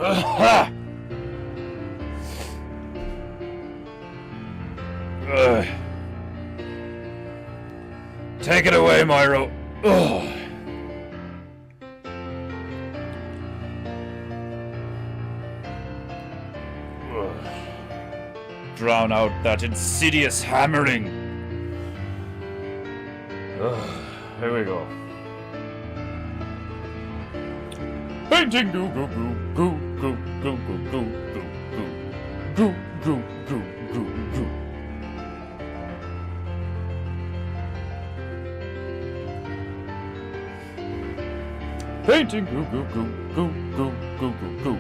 Ha! Take it away, Myro. Ugh. Drown out that insidious hammering. Here we go. Painting goo goo goo goo goo goo goo goo goo goo goo goo goo. Painting goo goo goo goo goo goo goo goo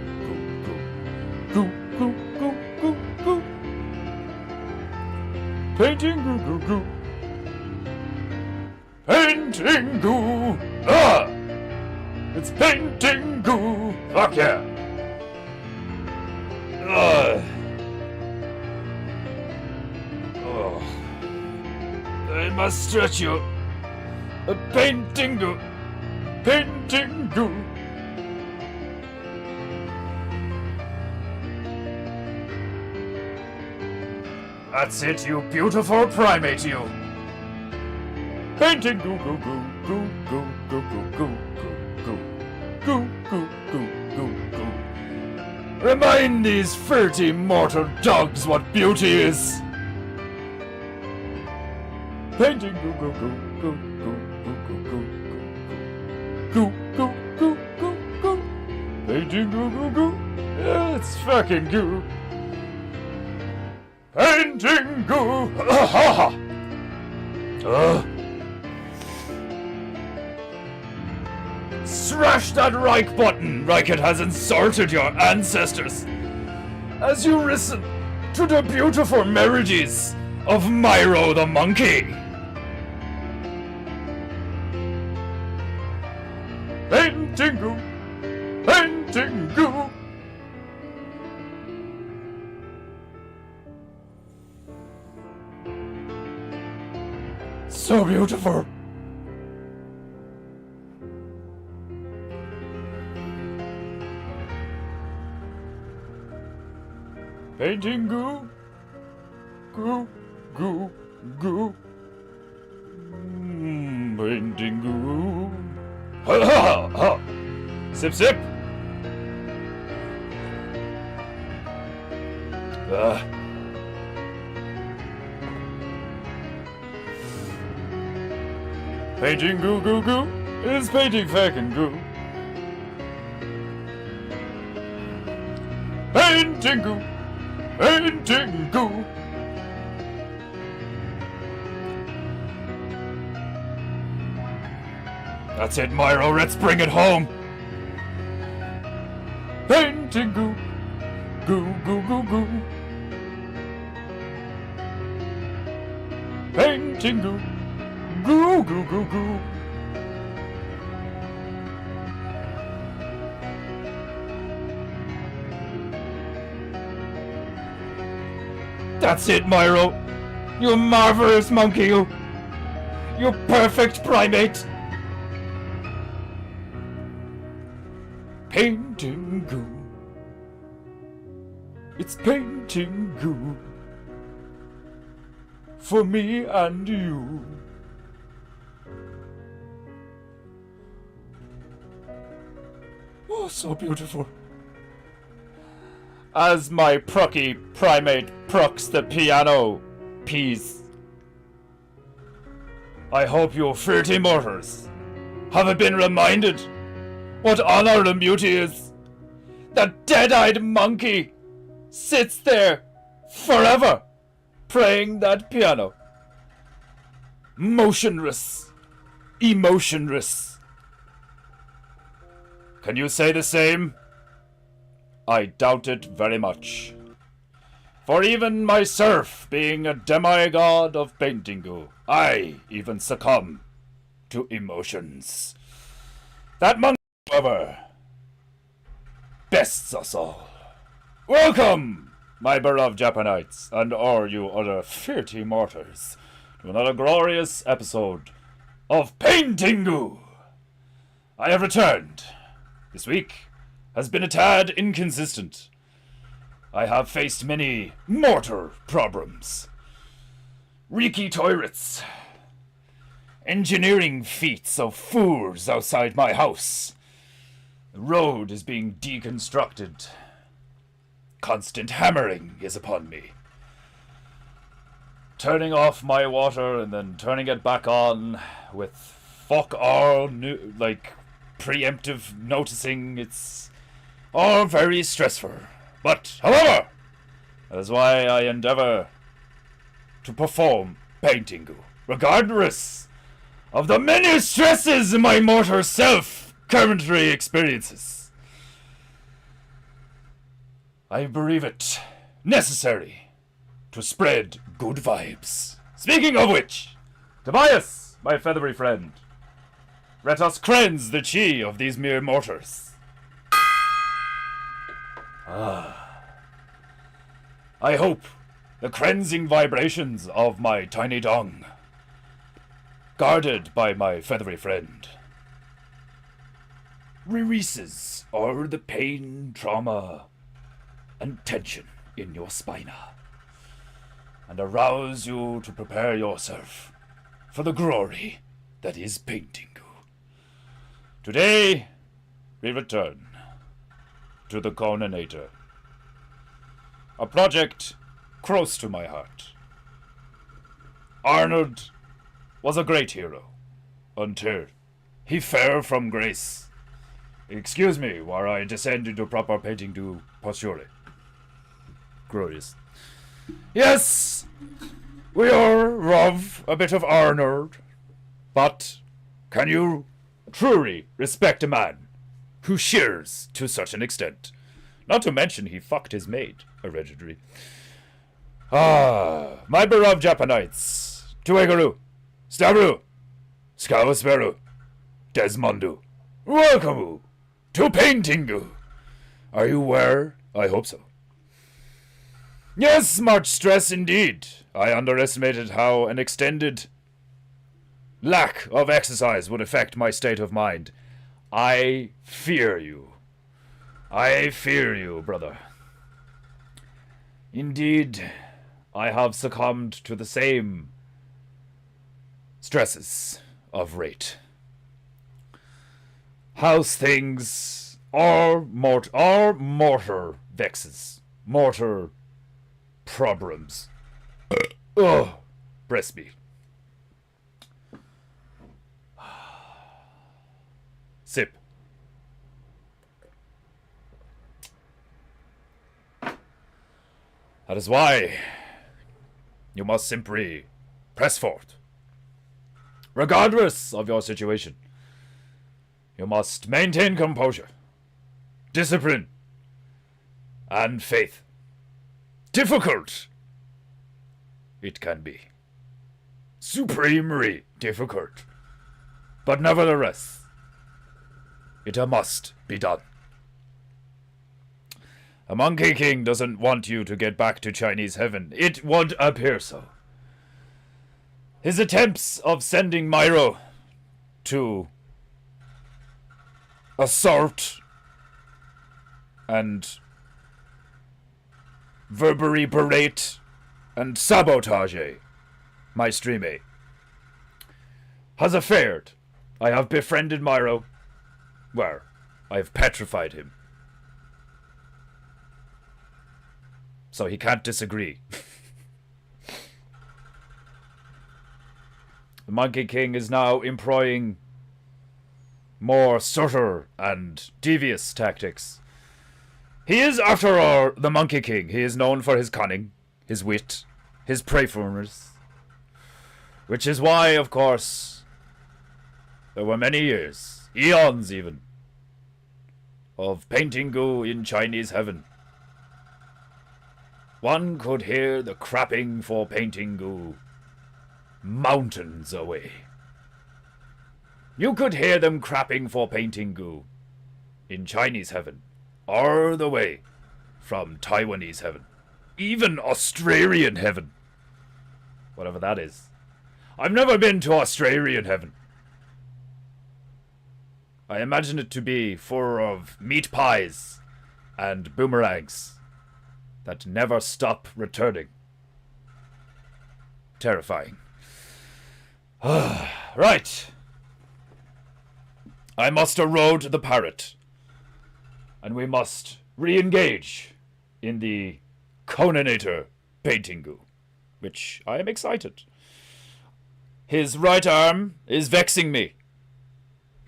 goo goo goo goo goo. Painting goo goo goo. Painting goo. Ah! It's painting goo. Fuck yeah. Oh. I must stretch you. A painting goo. Painting goo. That's it, you beautiful primate, you. Painting goo goo goo goo goo goo goo goo goo goo goo goo goo goo. Remind these filthy mortal dogs what beauty is. Painting goo goo goo goo goo goo goo goo goo goo goo goo goo. Painting goo goo goo. Yeah, it's fucking goo. Painting goo. Ha ha. Smash that like button like it has insulted your ancestors as you listen to the beautiful melodies of Myro the monkey. Painting goo, painting goo. So beautiful. Painting goo, goo, goo, goo. Painting goo. Ha ha ha! Sip sip. Painting goo goo goo is painting fucking goo. Painting goo. Painting goo. That's it, Myro. Let's bring it home. Painting goo. Goo goo goo goo. Painting goo. Goo goo goo goo. That's it, Myro. You marvelous monkey, you. You perfect primate. Painting goo. It's painting goo. For me and you. Oh, so beautiful. As my prucky primate prucks the piano piece, I hope you filthy mortals have been reminded what honor and beauty is. That dead-eyed monkey sits there forever playing that piano. Motionless, emotionless. Can you say the same? I doubt it very much. For even myself, being a demigod of painting goo, I even succumb to emotions. That monkey, however, bests us all. Welcome, my beloved Japanites, and all you other filthy mortals, to another glorious episode of PEINTEINGU. I have returned this week has been a tad inconsistent. I have faced many mortar problems, reeky toilets, engineering feats of fools outside my house. The road is being deconstructed. Constant hammering is upon me. Turning off my water and then turning it back on with fuck all new, preemptive noticing. It's all very stressful. But, however, that is why I endeavor to perform painting, regardless of the many stresses my mortal self currently experiences. I believe it necessary to spread good vibes. Speaking of which, Tobias, my feathery friend, let us cleanse the chi of these mere mortars. I hope the cleansing vibrations of my tiny dong, guarded by my feathery friend, releases all the pain, trauma, and tension in your spina, and arouse you to prepare yourself for the glory that is painting. Today, we return to the Conanator, a project close to my heart. Arnold was a great hero until he fell from grace. Excuse me while I descend into proper painting posture. Glorious. Yes, we all love a bit of Arnold, but can you truly respect a man who shears to such an extent? Not to mention he fucked his maid, allegedly. My beloved Japanites, Tuegaru, Stavru, Skawasperu, Desmondu, welcome to Paintingu. Are you aware? I hope so. Yes, much stress indeed. I underestimated how an extended lack of exercise would affect my state of mind. I fear you. I fear you, brother. Indeed, I have succumbed to the same stresses of rate. How's things? Are mortar vexes. Mortar problems. Breast me. Sip. That is why you must simply press forward. Regardless of your situation, you must maintain composure, discipline, and faith. Difficult it can be. Supremely difficult. But nevertheless, it must be done. A Monkey King doesn't want you to get back to Chinese heaven. It won't appear so. His attempts of sending Myro to assault and verbally berate and sabotage my streammate has failed. I have befriended Myro. Well, I have petrified him, so he can't disagree. The Monkey King is now employing more subtle and devious tactics. He is, after all, the Monkey King. He is known for his cunning, his wit, his playfulness, which is why, of course, there were many years, eons even, of Paintingu in Chinese heaven. One could hear the crapping for Paintingu mountains away. You could hear them crapping for Paintingu in Chinese heaven, all the way from Taiwanese heaven, even Australian heaven, whatever that is. I've never been to Australian heaven. I imagine it to be full of meat pies and boomerangs that never stop returning. Terrifying. Right. I must erode the parrot. And we must re-engage in the Conanator Paintingu, which I am excited. His right arm is vexing me.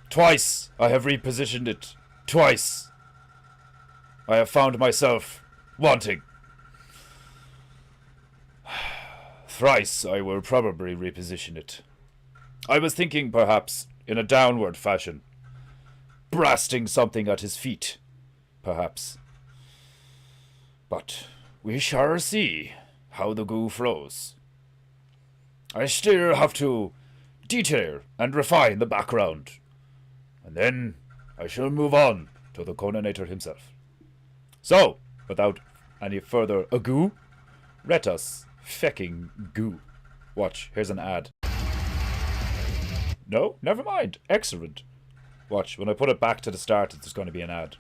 Twice I have repositioned it. Twice I have found myself wanting. Thrice I will probably reposition it. I was thinking perhaps in a downward fashion. Blasting something at his feet, perhaps. But we shall see how the goo flows. I still have to detail and refine the background. And then I shall move on to the Conanator himself. So, without any further ado, let us fecking goo. Watch, here's an ad. No, never mind. Excellent. Watch, when I put it back to the start, there's going to be an ad.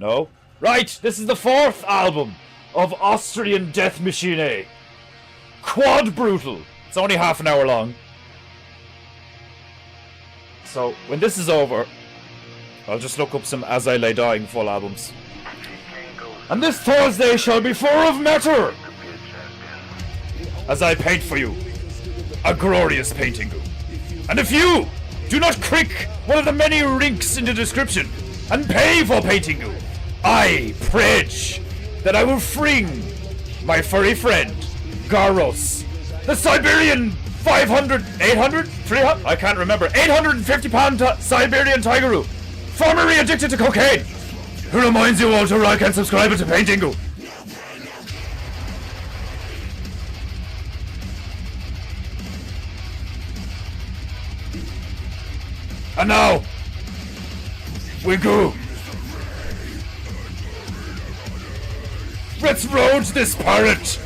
No? Right, this is the 4th album of Austrian Death Machine. Quad Brutal. It's only half an hour long. So, when this is over, I'll just look up some As I Lay Dying full albums. And this Thursday shall be full of matter! As I paint for you a glorious painting. And if you do not click one of the many links in the description and pay for painting, I pledge that I will fling my furry friend, Garos, the Siberian 500, 800, 300, I can't remember, 850-pound Siberian tigeroo, formerly addicted to cocaine, who reminds you all to like and subscribe to Paintingu. And now, we go. Let's road this parrot.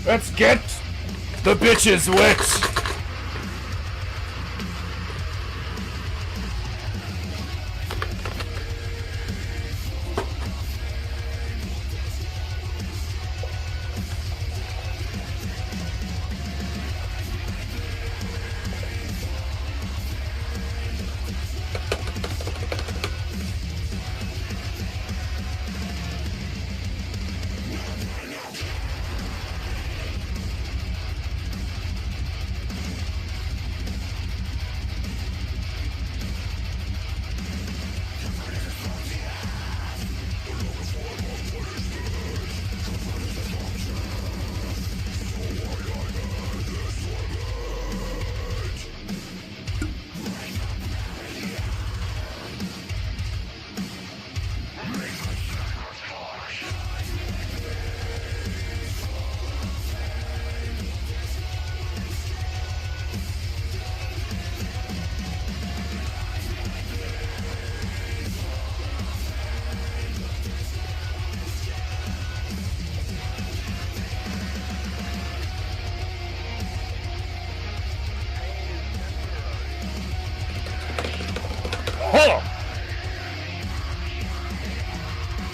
Let's get the bitches wet.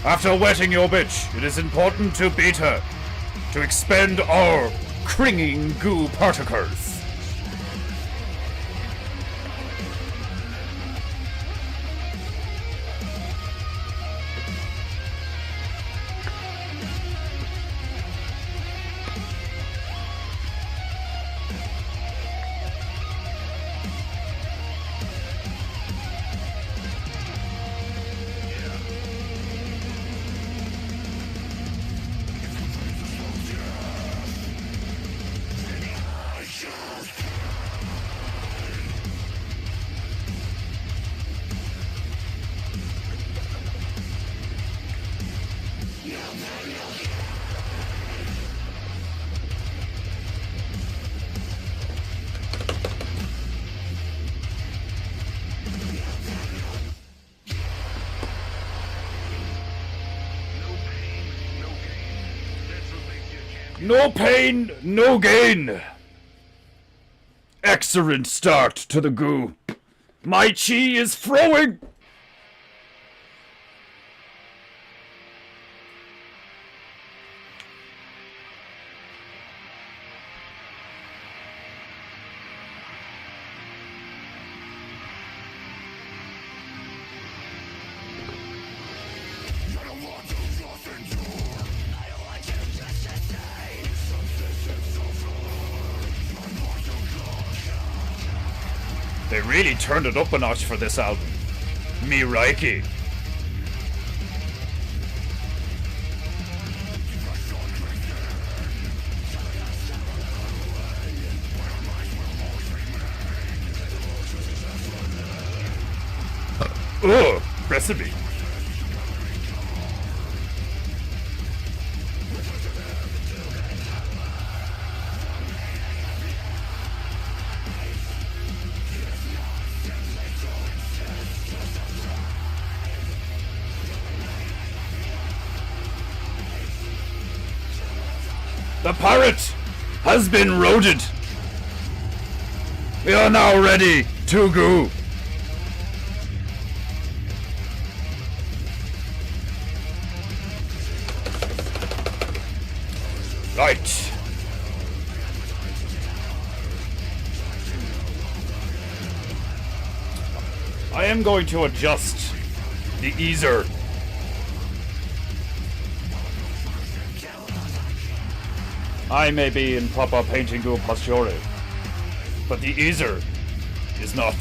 After wetting your bitch, it is important to beat her, to expend all clinging goo particles. No pain, no gain. Excellent start to the goo. My chi is flowing. They really turned it up a notch for this album. Me Reiki. Ugh, recipe. The pirate has been routed. We are now ready to go. Right. I am going to adjust the easer. I may be in proper PEINTEINGU posture, but the easer is not.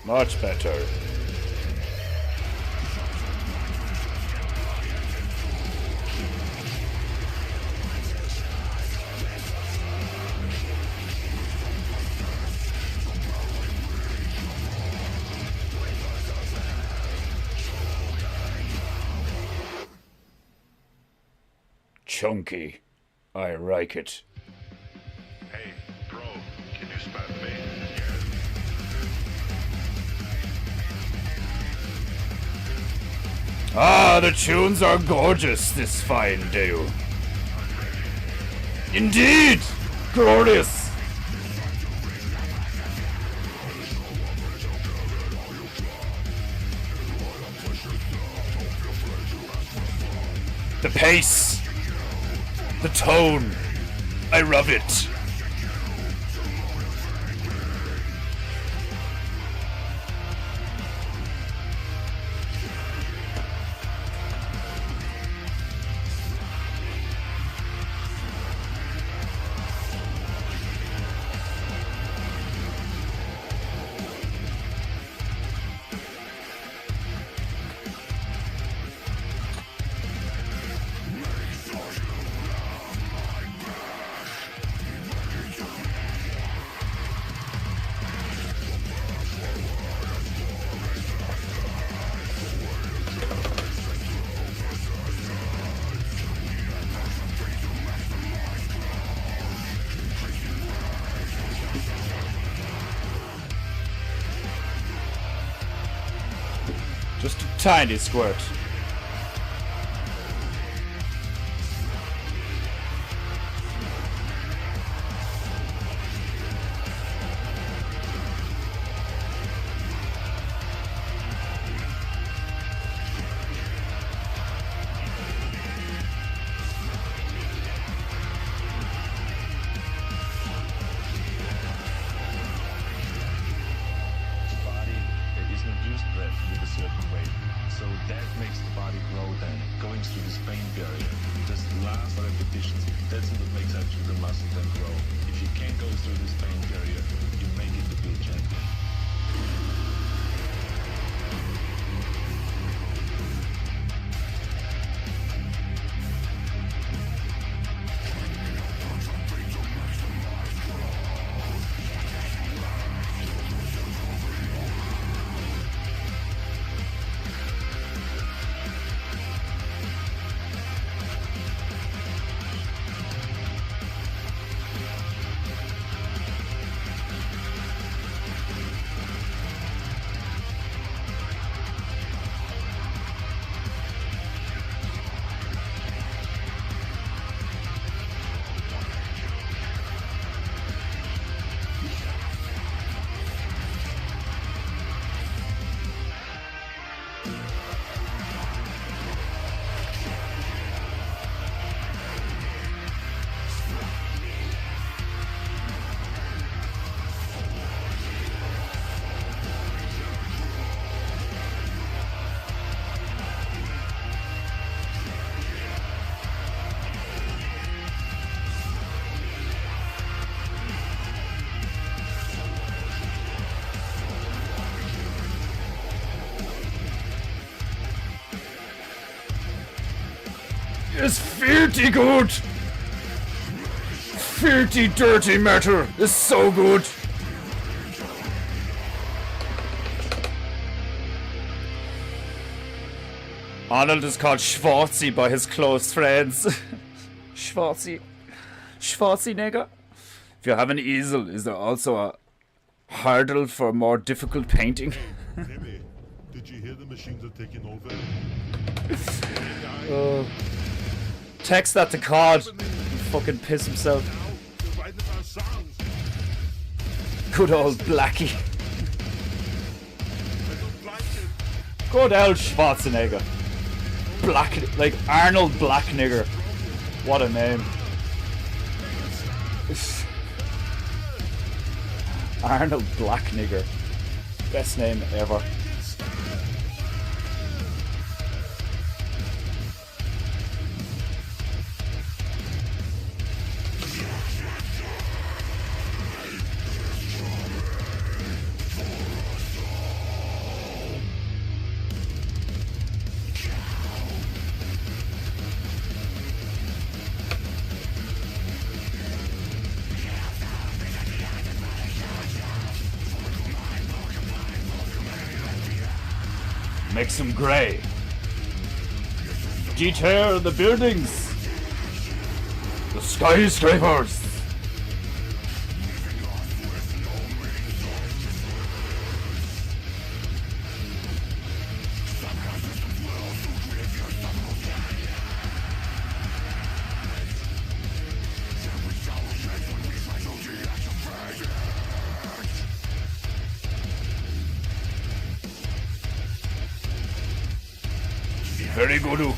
Much better. Chunky. I like it. Hey, bro, can you spot me? Ah, the tunes are gorgeous this fine day. Indeed! Glorious! The pace! The tone! I love it! Just a tiny squirt. That makes the body grow then, going through this pain barrier. Just last repetitions, that's what makes actually the muscle then grow. If you can't go through this pain barrier, you make it to be a champion. Ist filthy gut! Filthy dirty matter is so good! Arnold is called Schwarzy by his close friends. Schwarzy. Schwarzy nigger. If you have an easel, is there also a hurdle for more difficult painting? Timmy, did you hear the machines are taking over? Text that to COD. He'll fucking piss himself. They're writing our songs. Good old Blackie. I don't like it. Good old Schwarzenegger. Black, like Arnold Black Nigger. What a name. Arnold Black Nigger. Best name ever. Make some grey. Detail the buildings. The skyscrapers. Very good.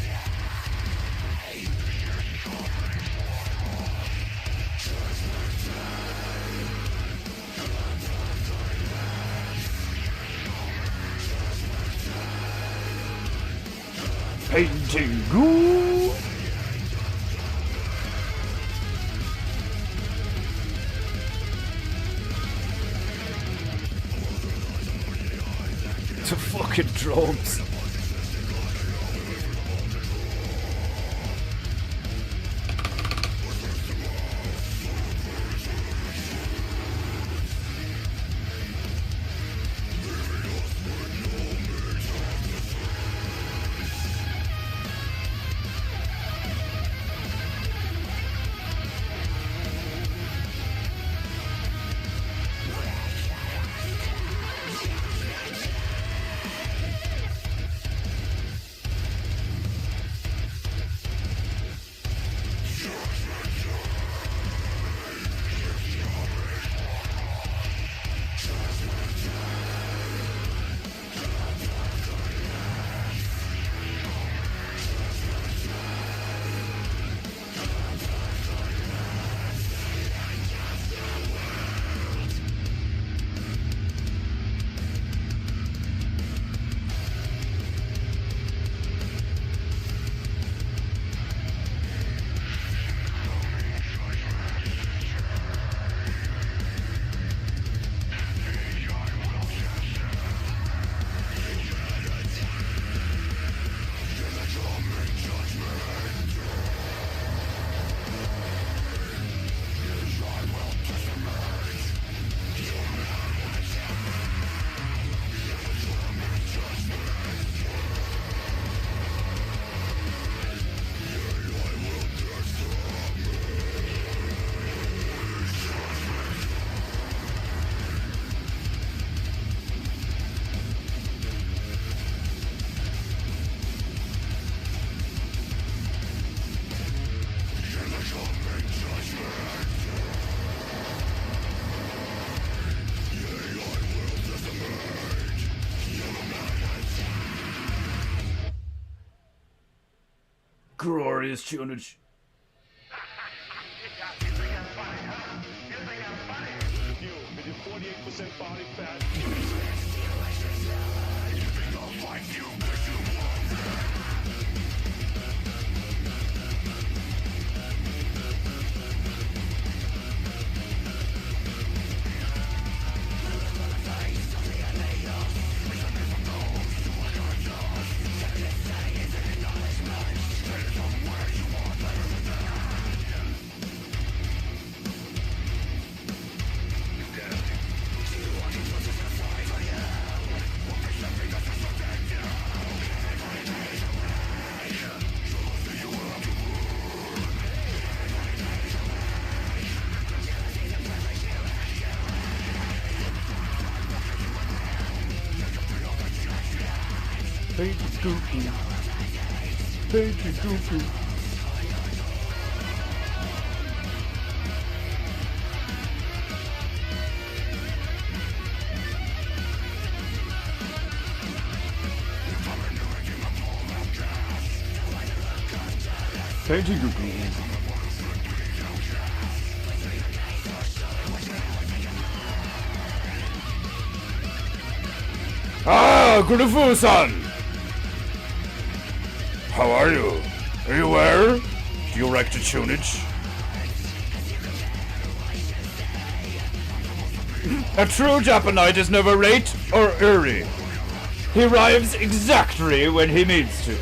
Paintingu. The fucking drums. glorious tunage. You, with your 48% body fat. Painted goofy. Painted goofy. Painted goofy. Ah, Kurufu-san! How are you? Are you well? Do you like the tunage? A true Japanite is never late or early. He arrives exactly when he needs to.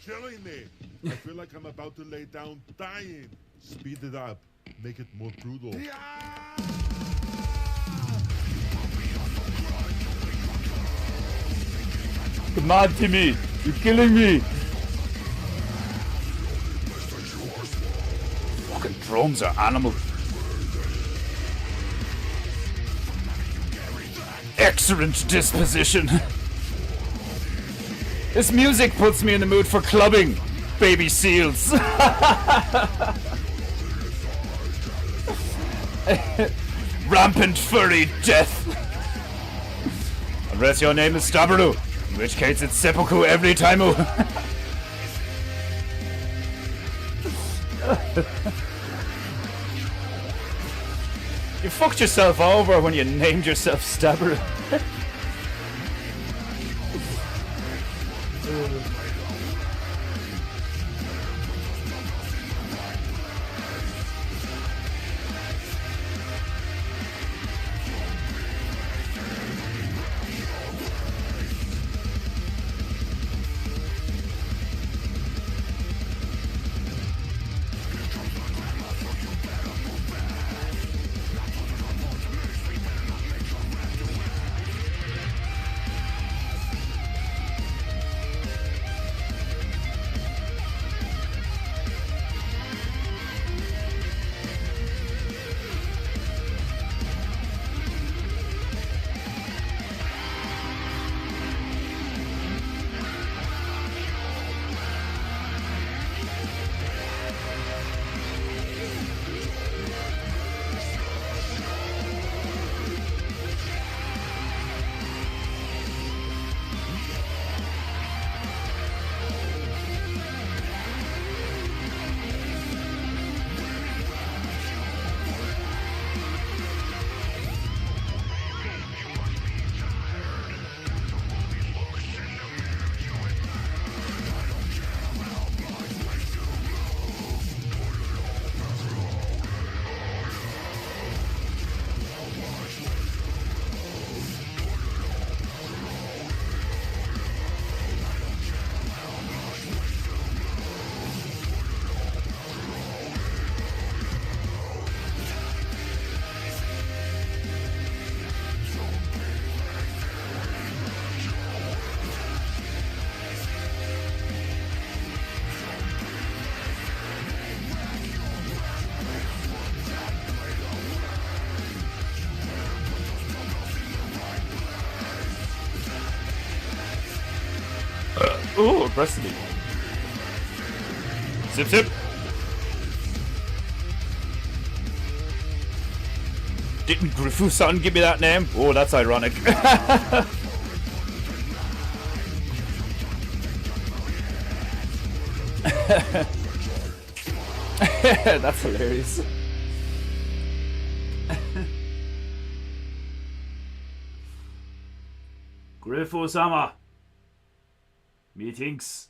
killing me. I feel like I'm about to lay down dying. Speed it up. Make it more brutal. Come on, Timmy. You're killing me. Fucking drones are animals. Excellent disposition. This music puts me in the mood for clubbing, baby seals. Rampant furry death. Unless your name is Stabaru, in which case it's seppuku every time. You fucked yourself over when you named yourself Stabaru. Ooh, aggressively. Zip zip. Didn't Grifu-san give me that name? Oh, that's ironic. That's hilarious. Grifu-sama. Methinks.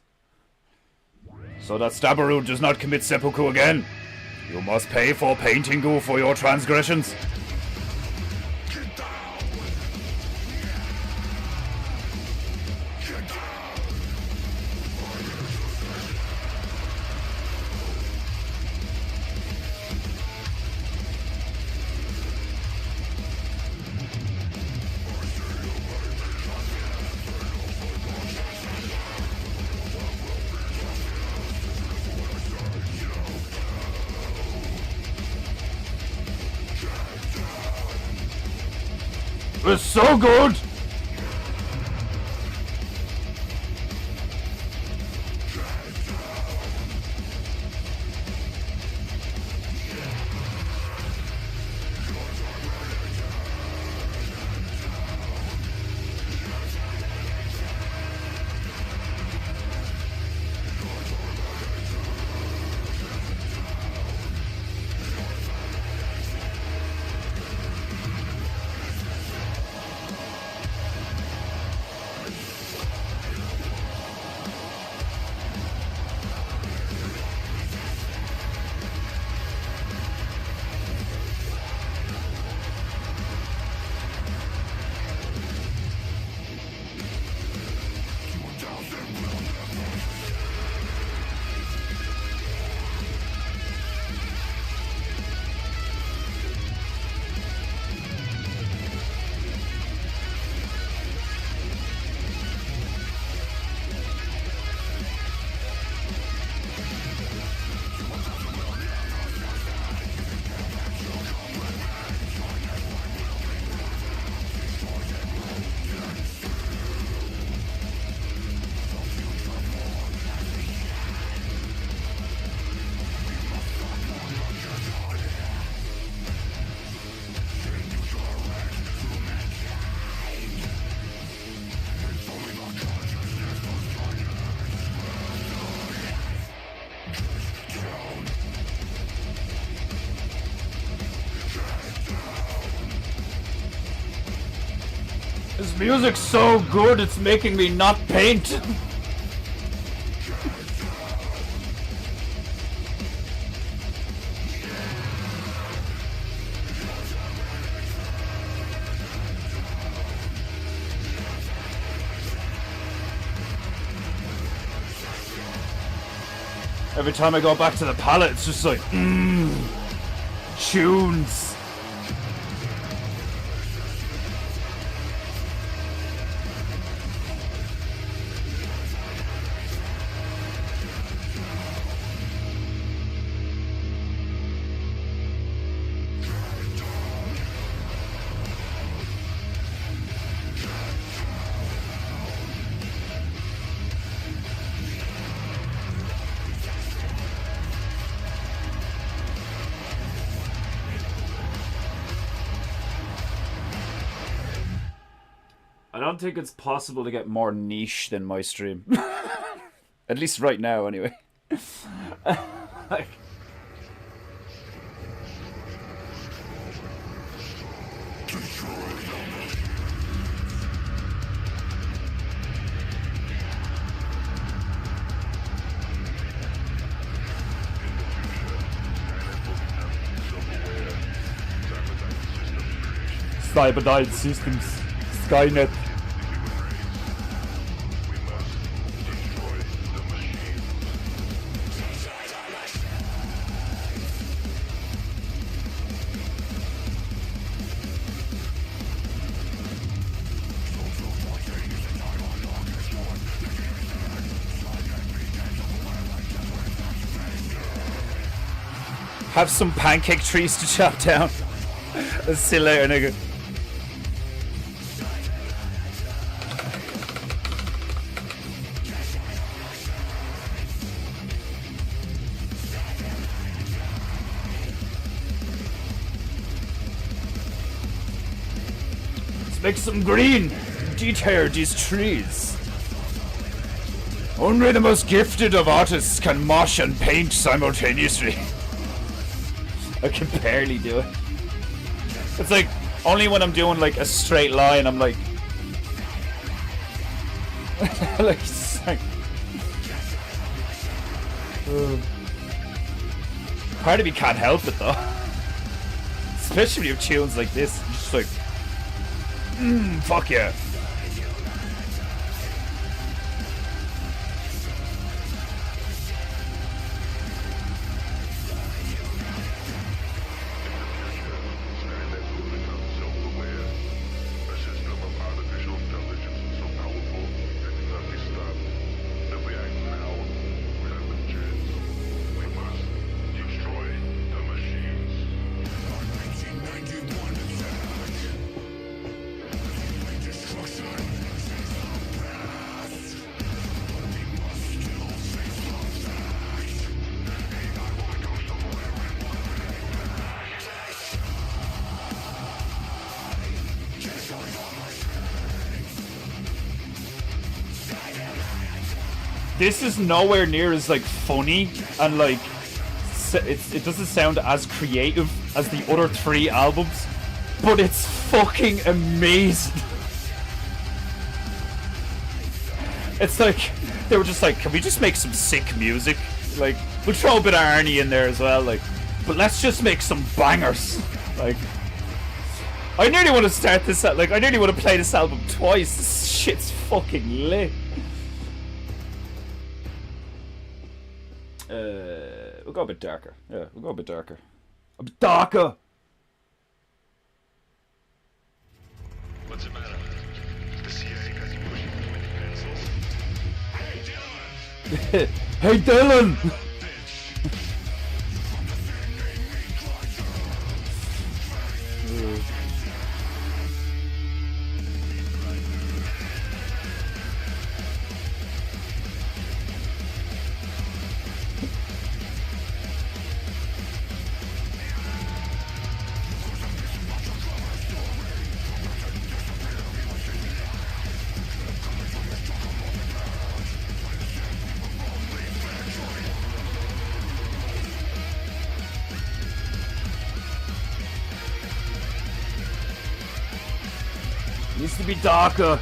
So that Stabaru does not commit seppuku again. You must pay for PEINTEINGU for your transgressions. It's so good! This music's so good, it's making me not paint. Every time I go back to the palette, it's just like, tunes. I don't think it's possible to get more niche than my stream. At least right now, anyway. Like... Cyberdyne Systems, Skynet. Have some pancake trees to chop down. See you later, nigga. make some green. Deter these trees. Only the most gifted of artists can mosh and paint simultaneously. I can barely do it. It's like, only when I'm doing like a straight line, I'm like... like, part of me can't help it though. Especially when you have tunes like this. You're just like, fuck yeah. This is nowhere near as like funny and like it doesn't sound as creative as the other 3 albums, but it's fucking amazing. It's like they were just like, can we just make some sick music? Like we'll throw a bit of Arnie in there as well, like, but let's just make some bangers. Like I nearly want to start this like I nearly want to play this album twice. This shit's fucking lit. We'll go a bit darker. Yeah, we'll go a bit darker. A bit darker! What's the matter? The CIA got you pushing too many pencils? Hey Dylan! Needs to be darker.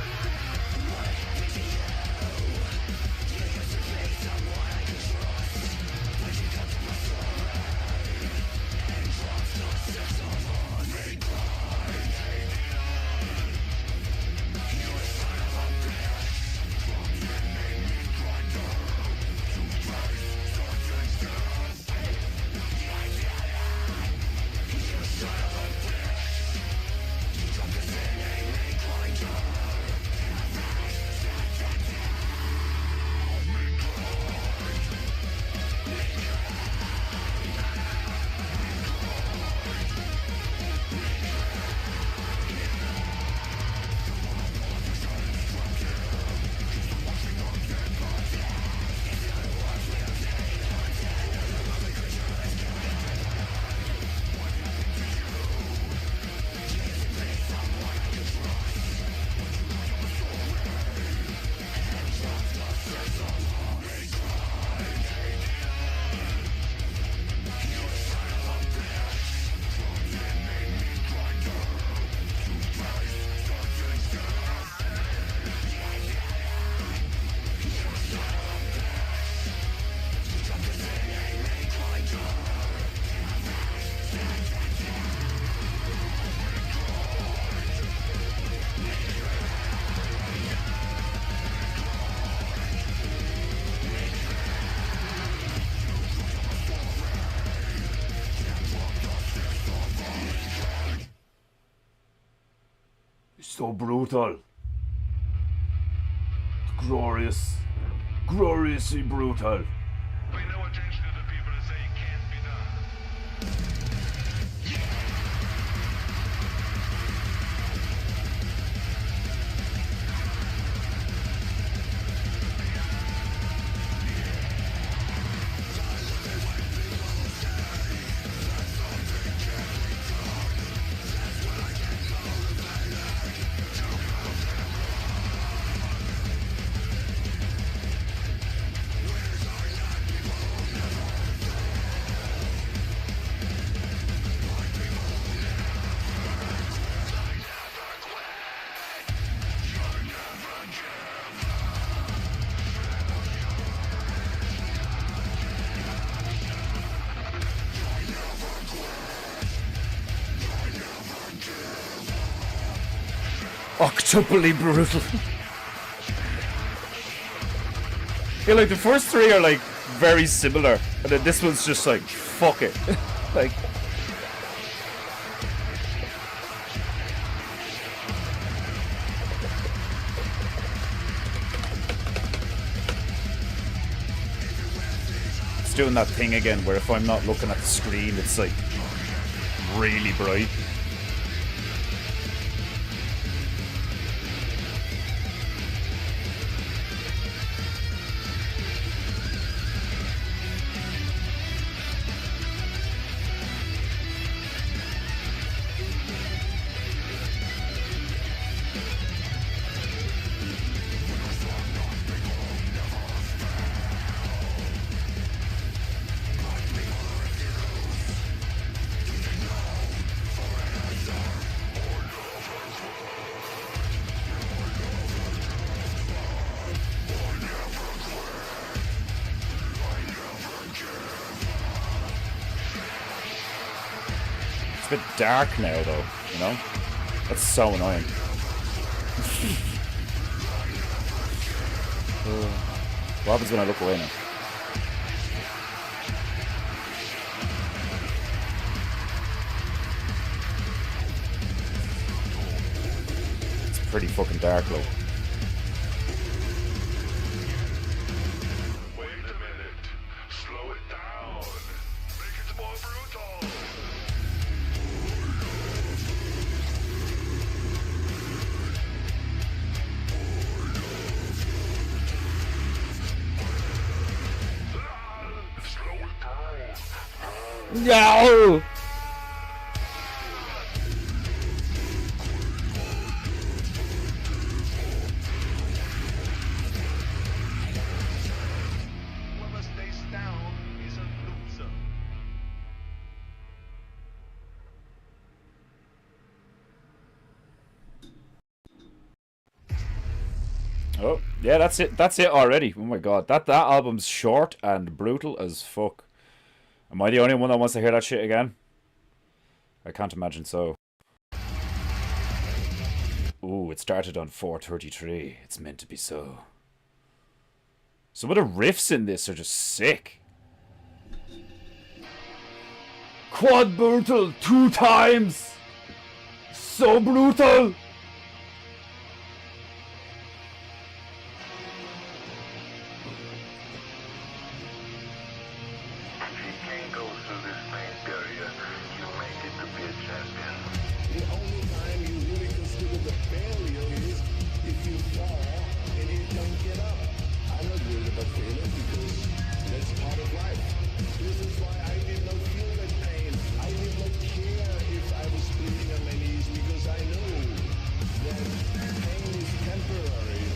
So brutal. Glorious. Gloriously brutal. Pay no attention to the people that say it can't be done. octuply brutal. Yeah, like the first three are like very similar, and then this one's just like fuck it. Like it's doing that thing again where if I'm not looking at the screen, it's like really bright. It's a bit dark now, though, you know? That's so annoying. What happens when I look away now? It's pretty fucking dark, though. Wait a minute. Slow it down. Make it more brutal. Slow it down. No! Whoever stays down is a loser. Oh, yeah, that's it. That's it already. Oh my god. That album's short and brutal as fuck. Am I the only one that wants to hear that shit again? I can't imagine so. Ooh, it started on 4:33. It's meant to be so. Some of the riffs in this are just sick. Quad brutal 2 times. So brutal. If you can't go through this pain barrier, you make it to be a champion. The only time you really consider the failure is if you fall and you don't get up. I'm not worried about failure because that's part of life. This is why I did not feel that pain. I did not care if I was bleeding on my knees because I know that pain is temporary.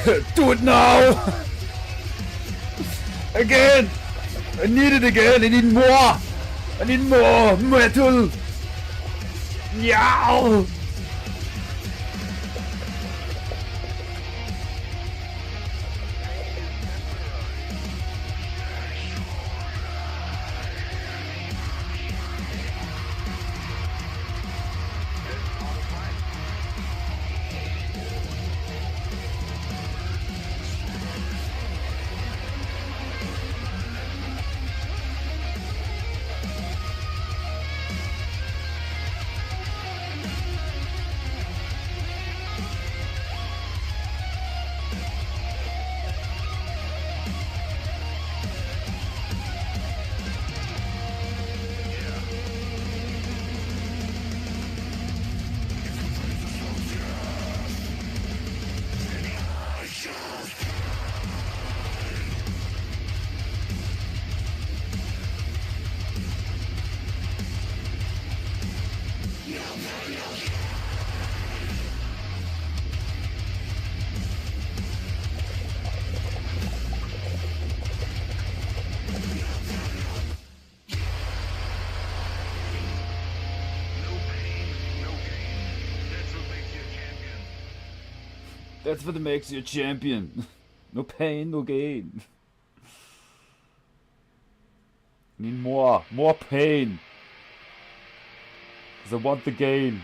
Do it now! Again! I need it again! I need more! I need more metal! Yeah! That's what makes you a champion. No pain, no gain. Need more pain. Cause I want the gain.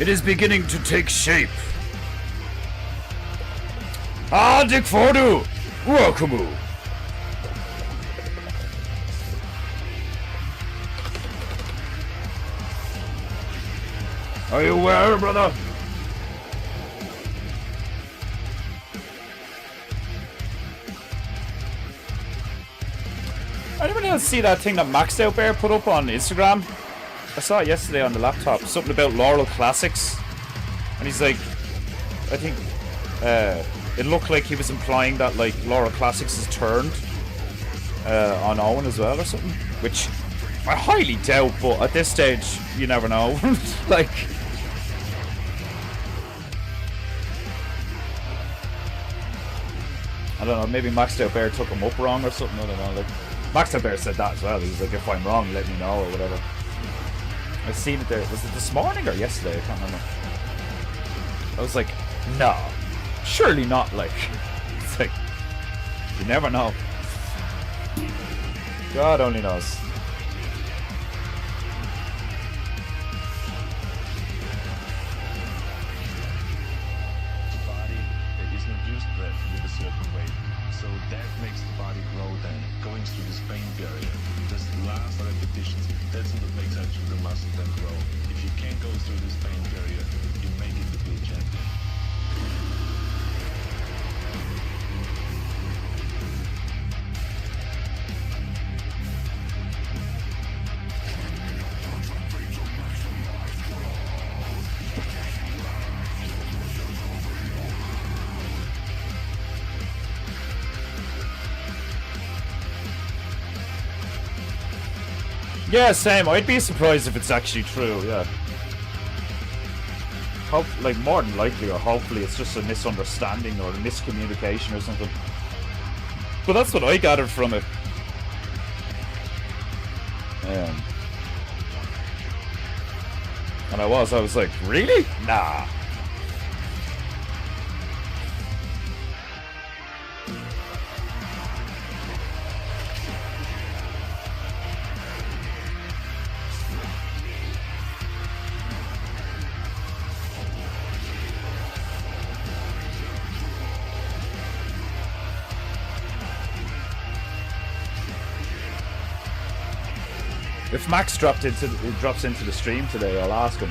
It is beginning to take shape. Ah, Dick Fordu! Welcome. Are you aware, brother? Anybody else see that thing that Maxed Out Bear put up on Instagram? I saw it yesterday on the laptop. Something about Laurel Classics. And he's like, I think it looked like he was implying that like Laurel Classics is turned on Owen as well or something. Which I highly doubt, but at this stage, you never know. Like... I don't know, maybe Maxed Out Bear took him up wrong or something, I don't know. Like, Maxed Out Bear said that as well. He was like, if I'm wrong, let me know or whatever. I seen it there. Was it this morning or yesterday? I can't remember. I was like, no, surely not. Like, it's like, you never know. God only knows. The body is not used to that with a certain weight. So that makes the body grow then, going through this pain barrier. This last repetitions, that's what makes actually the muscle then grow. If you can't go through this pain barrier, you make it to be a champion. Yeah, same. I'd be surprised if it's actually true, yeah. Like, more than likely, or hopefully, it's just a misunderstanding or a miscommunication or something. But that's what I gathered from it. And I was like, really? Nah. If Max drops into the stream today, I'll ask him.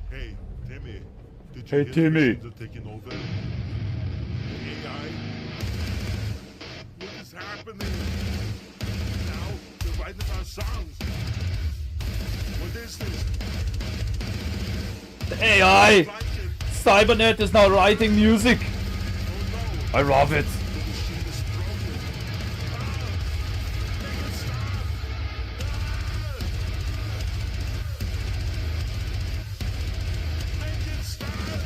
Hey, Timmy. Did you Hey, hear Timmy. the machines are taking over? AI? What is happening? Now they're writing our songs. What is this? The AI! Like it. Cybernet is now writing music! Oh no. I love it! The machine is broken. Make it stop. Make it stop.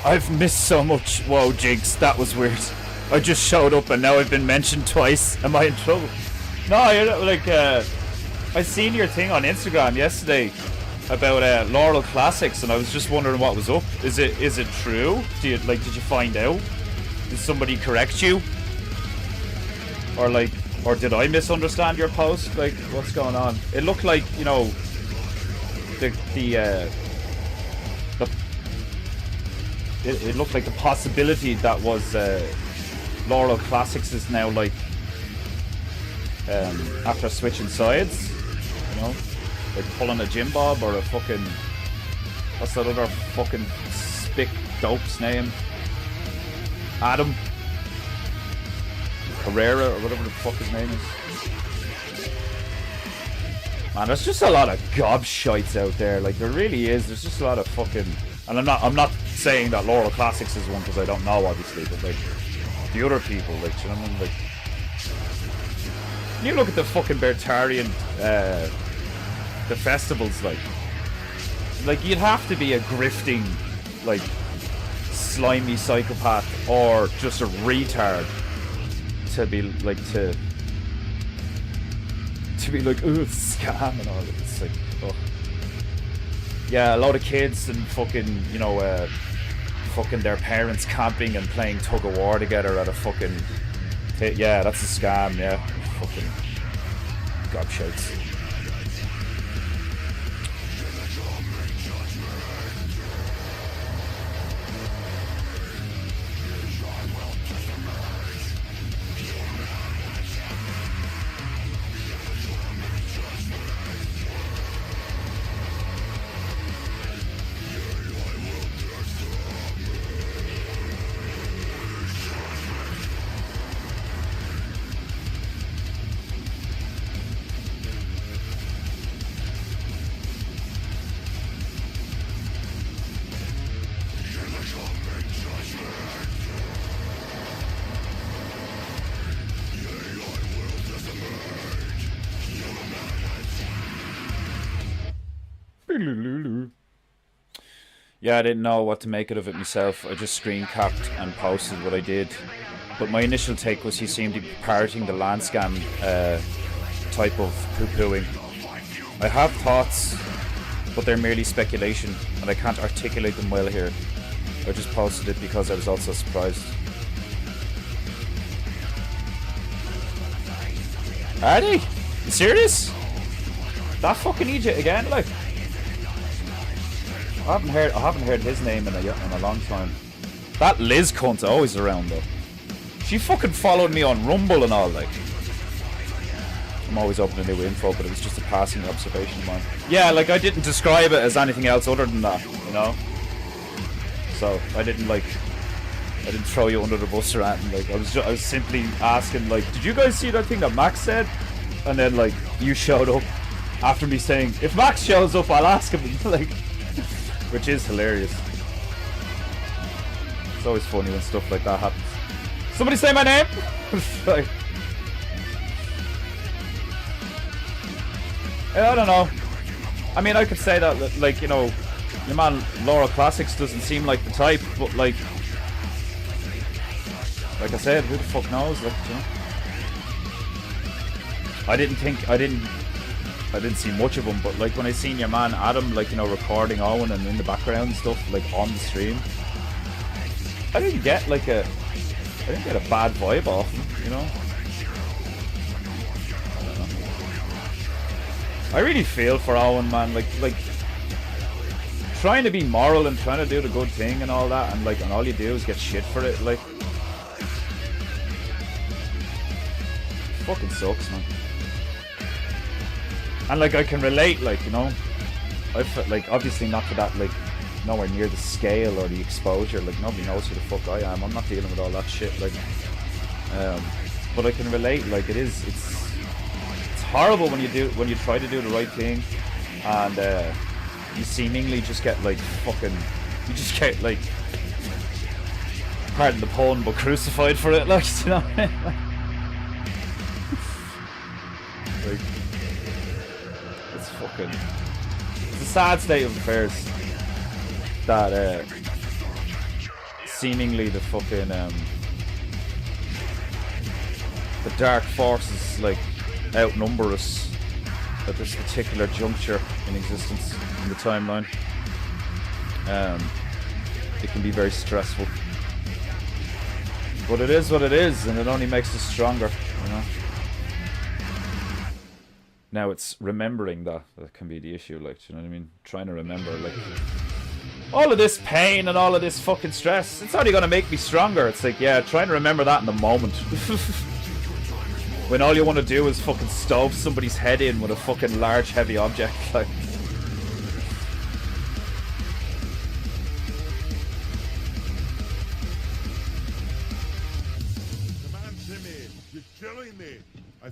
I've missed so much. Whoa, Jigs, that was weird. I just showed up and now I've been mentioned twice. Am I in trouble? No, you're not, like, I seen your thing on Instagram yesterday about Laurel Classics, and I was just wondering what was up. Is it true? Did you find out? Did somebody correct you? Or did I misunderstand your post? Like, what's going on? It looked like, you know, it looked like the possibility that was Laurel Classics is now like after switching sides, you know, like pulling a Jim Bob or a fucking, what's that other fucking spick dope's name? Adam Carrera or whatever the fuck his name is. Man, there's just a lot of gobshites out there. Like, there really is. There's just a lot of fucking, and I'm not saying that Laurel Classics is one because I don't know, obviously, but like the other people, like, you know what I mean? Like, you look at the fucking Bertarian, the festivals, like you'd have to be a grifting, like, slimy psychopath or just a retard to be like to be like, ooh, it's a scam and all that. It's like, oh. Yeah, a lot of kids and fucking, you know, fucking their parents camping and playing tug of war together at a fucking, yeah, that's a scam, yeah. Fucking gobshites. Yeah, I didn't know what to make of it myself. I just screen capped and posted what I did. But my initial take was he seemed to be parroting the land scam type of poo-pooing. I have thoughts, but they're merely speculation, and I can't articulate them well here. I just posted it because I was also surprised. Are they? You serious? That fucking idiot again, like? I haven't heard his name in a long time. That Liz cunt's always around though. She fucking followed me on Rumble and all, like. I'm always open to new info, but it was just a passing observation of mine. Yeah, like, I didn't describe it as anything else other than that, you know? So I didn't throw you under the bus or anything. Like, I was simply asking, like, did you guys see that thing that Max said? And then, like, you showed up after me saying, if Max shows up, I'll ask him. Like, which is hilarious. It's always funny when stuff like that happens. Somebody say my name? Like, I don't know. I mean, I could say that, like, you know, your man Laurel Classics doesn't seem like the type, but like I said, who the fuck knows? Like, you know, I didn't see much of him, but like when I seen your man Adam, like, you know, recording Owen and in the background and stuff, like on the stream, I didn't get a bad vibe off him, you know. I don't know. I really feel for Owen, man. Like trying to be moral and trying to do the good thing and all that, and like, and all you do is get shit for it. Like, fucking sucks, man. And like, I can relate, like, you know, I felt like, obviously not to that, like, nowhere near the scale or the exposure. Like, nobody knows who the fuck I am. I'm not dealing with all that shit. Like, but I can relate. Like, it's horrible when you try to do the right thing, and you seemingly just get like fucking, you just get like, pardon the pun, but crucified for it. Like, you know what I mean? Like, it's fucking, it's a sad state of affairs that seemingly the fucking the dark forces like outnumber us at this particular juncture in existence in the timeline. It can be very stressful, but it is what it is, and it only makes us stronger, you know. Now it's remembering that can be the issue, like, you know what I mean? Trying to remember, like, all of this pain and all of this fucking stress, it's only gonna make me stronger. It's like, yeah, trying to remember that in the moment. When all you want to do is fucking stove somebody's head in with a fucking large, heavy object, like.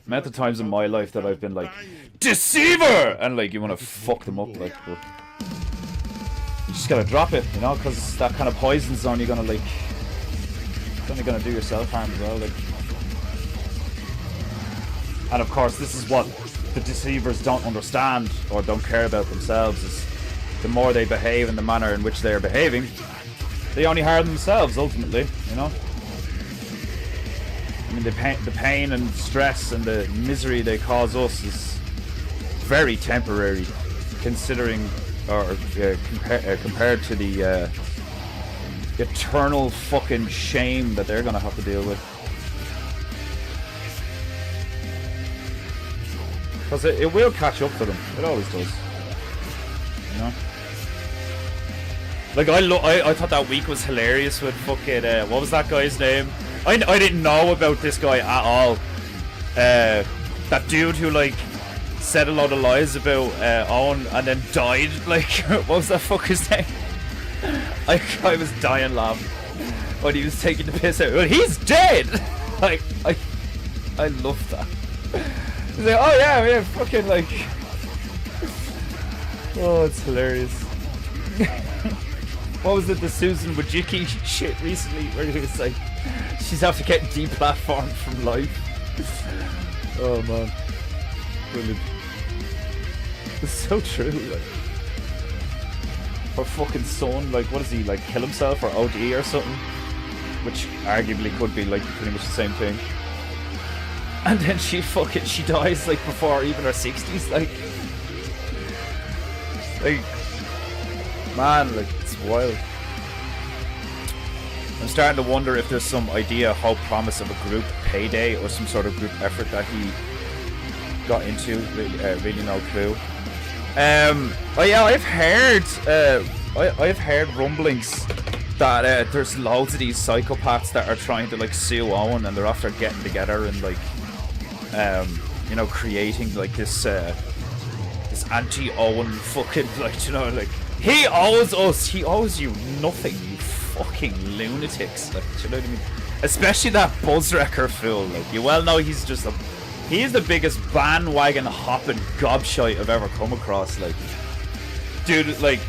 Amount of times in my life that I've been like, Deceiver! And like, you want to fuck them up, like, but you just gotta drop it, you know, because that kind of poison zone, you're gonna like, it's only gonna do yourself harm as well, like. And of course, this is what the deceivers don't understand or don't care about themselves, is the more they behave in the manner in which they are behaving, they only harm themselves ultimately, you know. I mean, the pain and stress and the misery they cause us is very temporary, considering, or compared to the eternal fucking shame that they're gonna have to deal with. Because it will catch up to them. It always does. You know? Like, I thought that week was hilarious with fucking, what was that guy's name? I didn't know about this guy at all. That dude who, like, said a lot of lies about Owen and then died. Like, what was that fucker's name? I was dying laughing when he was taking the piss out. Well, he's dead! Like, I love that. He's like, oh yeah, fucking like... Oh, it's hilarious. What was it, the Susan Wojcicki shit recently, where he was like, she's after getting deplatformed from life. Oh man, brilliant. It's so true. Like, her fucking son, like, what does he, like, kill himself or OD or something? Which arguably could be like pretty much the same thing. And then she dies like before even her 60s, like, man, like, it's wild. I'm starting to wonder if there's some idea, hope, promise of a group payday or some sort of group effort that he got into. Really no clue. Oh yeah, I've heard rumblings that there's loads of these psychopaths that are trying to like sue Owen, and they're after getting together and like, you know, creating like this anti-Owen fucking, like, you know, like, he owes us, he owes you nothing, you fucking lunatics, like, you know what I mean? Especially that Buzzwrecker fool, like, you well know he's just he's the biggest bandwagon hopping gobshite I've ever come across, like, dude, like,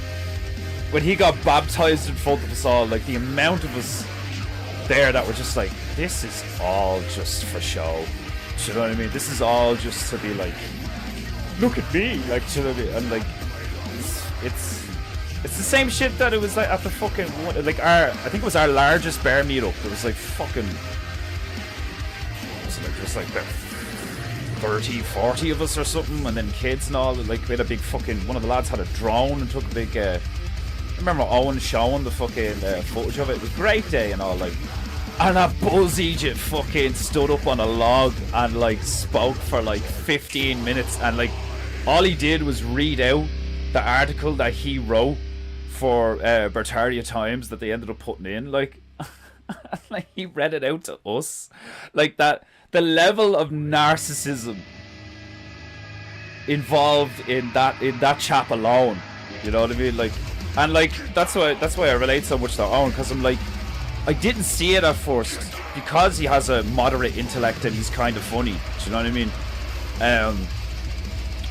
when he got baptized in front of us all, like, the amount of us there that were just like, this is all just for show. Do you know what I mean? This is all just to be like, look at me, like, do you know what I mean? And like, it's the same shit that it was like at the fucking, like, I think it was our largest bear meetup. There was like fucking, there was like about 30, 40 of us or something, and then kids and all. Like, we had a big fucking, one of the lads had a drone and took a big, I remember Owen showing the fucking footage of it. It was a great day and all, like. And that Buzz Egypt fucking stood up on a log and like spoke for like 15 minutes, and like all he did was read out the article that he wrote for Bertaria Times that they ended up putting in, like, like he read it out to us, like that. The level of narcissism involved in that chap alone, you know what I mean? Like, and like that's why I relate so much to Owen, because I'm like, I didn't see it at first because he has a moderate intellect and he's kind of funny. Do you know what I mean?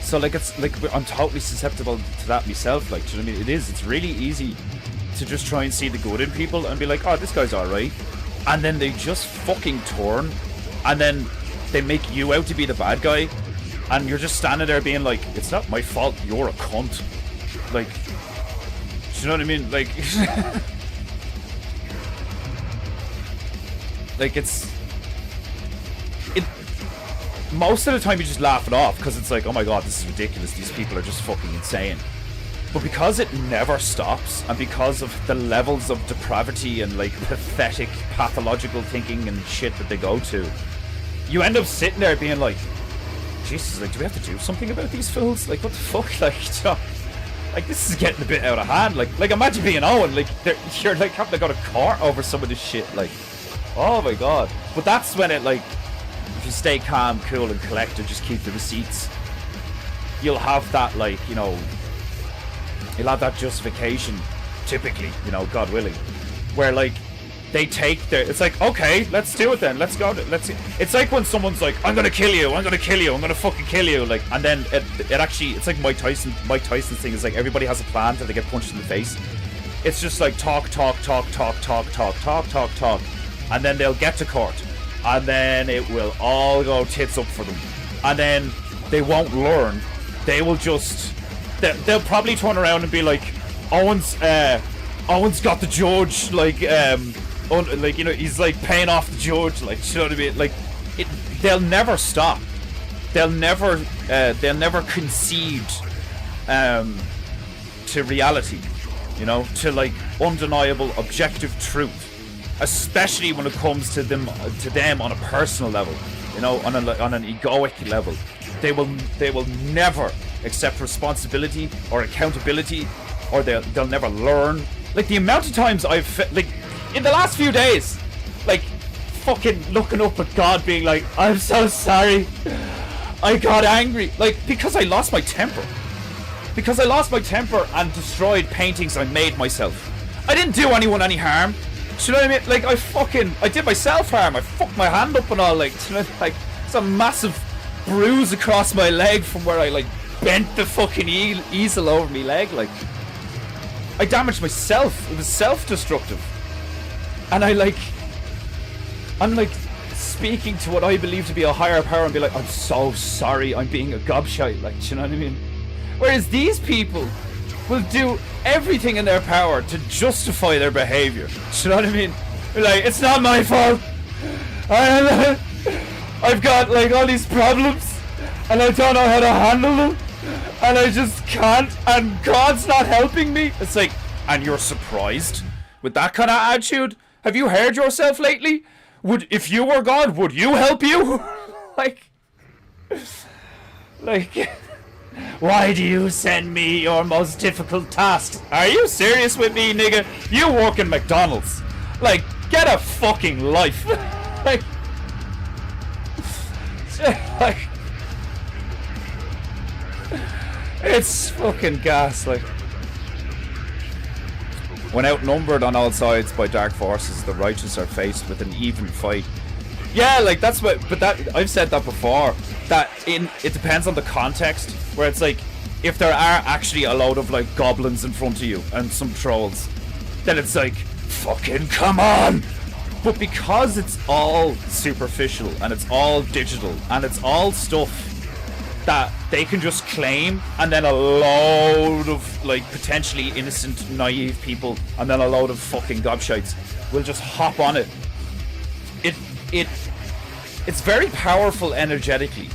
So like, it's like I'm totally susceptible to that myself. Like, do you know what I mean? It is. It's really easy to just try and see the good in people and be like, oh, this guy's alright, and then they just fucking turn, and then they make you out to be the bad guy, and you're just standing there being like, it's not my fault, you're a cunt. Like, do you know what I mean? Like. Like, most of the time you just laugh it off because it's like, oh my god, this is ridiculous. These people are just fucking insane. But because it never stops, and because of the levels of depravity and like pathetic, pathological thinking and shit that they go to, you end up sitting there being like, Jesus, like, do we have to do something about these fools? Like, what the fuck? Like, you know, like, this is getting a bit out of hand. Like imagine being Owen. Like, you're like having to go to court over some of this shit. Like, oh my god. But that's when it, like, if you stay calm, cool, and collected, just keep the receipts, you'll have that, like, you know, you'll have that justification, typically, you know, God willing, where, like, they take their, it's like, okay, let's do it then, let's go, it's like when someone's like, I'm gonna kill you, I'm gonna fucking kill you, like, and then it actually, it's like Mike Tyson's thing is like, everybody has a plan till they get punched in the face. It's just like talk, and then they'll get to court, and then it will all go tits up for them, and then they won't learn. They will just, they'll probably turn around and be like, Owen's got the judge, like, like, you know, he's like paying off the judge, like, you know what I mean? Like, they'll never stop. They'll never concede to reality, you know, to like undeniable objective truth, especially when it comes to them on a personal level, you know, on an egoic level. They will never accept responsibility or accountability, or they'll never learn. Like, the amount of times I've, like, in the last few days, like, fucking looking up at God being like, I'm so sorry, I got angry, like, because I lost my temper and destroyed paintings I made myself. I didn't do anyone any harm, do you know what I mean? Like, I did myself harm. I fucked my hand up and all, like, do you know, like, it's a massive bruise across my leg from where I, like, bent the fucking easel over my leg, like, I damaged myself. It was self-destructive. And I'm like speaking to what I believe to be a higher power and be like, I'm so sorry, I'm being a gobshite, like, do you know what I mean? Whereas these people will do everything in their power to justify their behavior. Do you know what I mean? They're like, it's not my fault. I've got, like, all these problems and I don't know how to handle them. And I just can't, and God's not helping me. It's like, and you're surprised with that kind of attitude? Have you heard yourself lately? If you were God, would you help you? like, why do you send me your most difficult tasks? Are you serious with me, nigga? You work in McDonald's. Like, get a fucking life. like, it's fucking gas, like. When outnumbered on all sides by dark forces, the righteous are faced with an even fight. Yeah, like, that's what, but that, I've said that before, that it depends on the context, where it's like, if there are actually a load of, like, goblins in front of you, and some trolls, then it's like, fucking come on! But because it's all superficial, and it's all digital, and it's all stuff that they can just claim, and then a load of, like, potentially innocent, naive people, and then a load of fucking gobshites will just hop on it. It's very powerful energetically.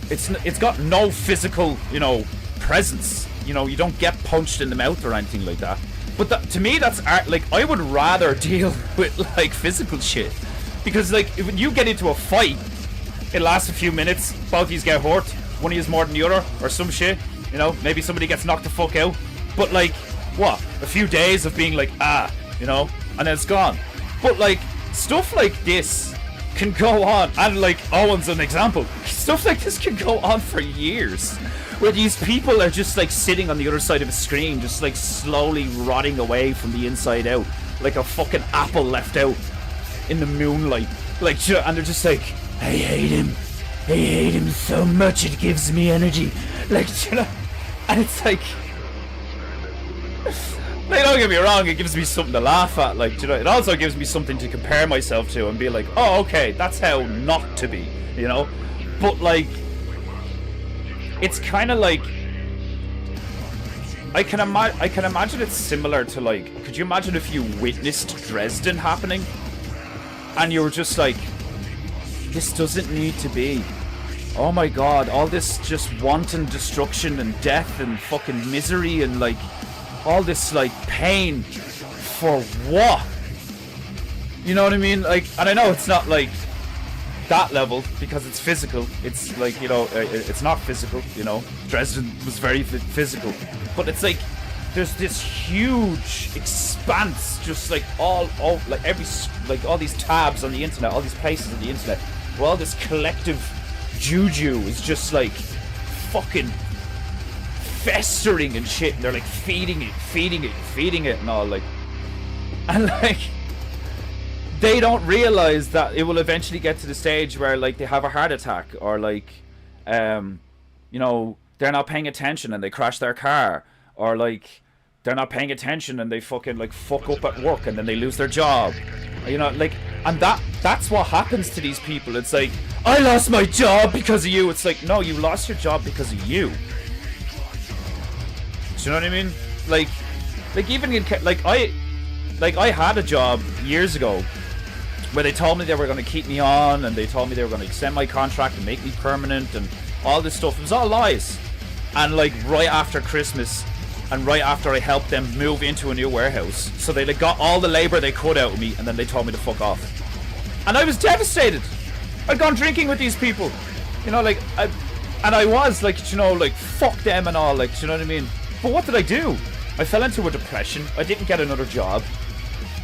It's got no physical, you know, presence. You know, you don't get punched in the mouth or anything like that. But to me, that's art. Like, I would rather deal with, like, physical shit, because, like, when you get into a fight, it lasts a few minutes, both of you get hurt, one of you's more than the other, or some shit, you know, maybe somebody gets knocked the fuck out, but, like, what, a few days of being like, you know, and then it's gone. But, like, stuff like this can go on, and, like, Owen's an example, stuff like this can go on for years, where these people are just, like, sitting on the other side of a screen, just, like, slowly rotting away from the inside out, like a fucking apple left out in the moonlight, like, and they're just like, I hate him so much, it gives me energy, like, you know, and it's like, don't get me wrong, it gives me something to laugh at, like, you know, it also gives me something to compare myself to and be like, oh, okay, that's how not to be, you know, but, like, it's kind of like, I can imagine it's similar to, like, could you imagine if you witnessed Dresden happening, and you were just like, this doesn't need to be. oh my god, all this just wanton destruction and death and fucking misery and like all this like pain for what? You know what I mean? Like, and I know it's not like that level because it's physical. It's like, you know, it's not physical, you know. Dresden was very physical, but it's like there's this huge expanse, just like all like all these tabs on the internet, all these places on the internet, where all this collective juju is just like fucking festering and shit, and they're like feeding it and all, like, and like they don't realize that it will eventually get to the stage where like they have a heart attack, or like you know, they're not paying attention and they crash their car, or like they're not paying attention and they fucking like fuck up at work and then they lose their job, you know, like, and that's what happens to these people. It's like, I lost my job because of you. It's like, no, you lost your job because of you. Do you know what I mean? Like even in like I had a job years ago where they told me they were going to keep me on, and they told me they were going to extend my contract and make me permanent and all this stuff. It was all lies. And like right after Christmas, and right after I helped them move into a new warehouse, so they like got all the labor they could out of me, and then they told me to fuck off. And I was devastated. I'd gone drinking with these people, you know, like, I was like, you know, like, fuck them and all, like, you know what I mean? But what did I do? I fell into a depression. I didn't get another job.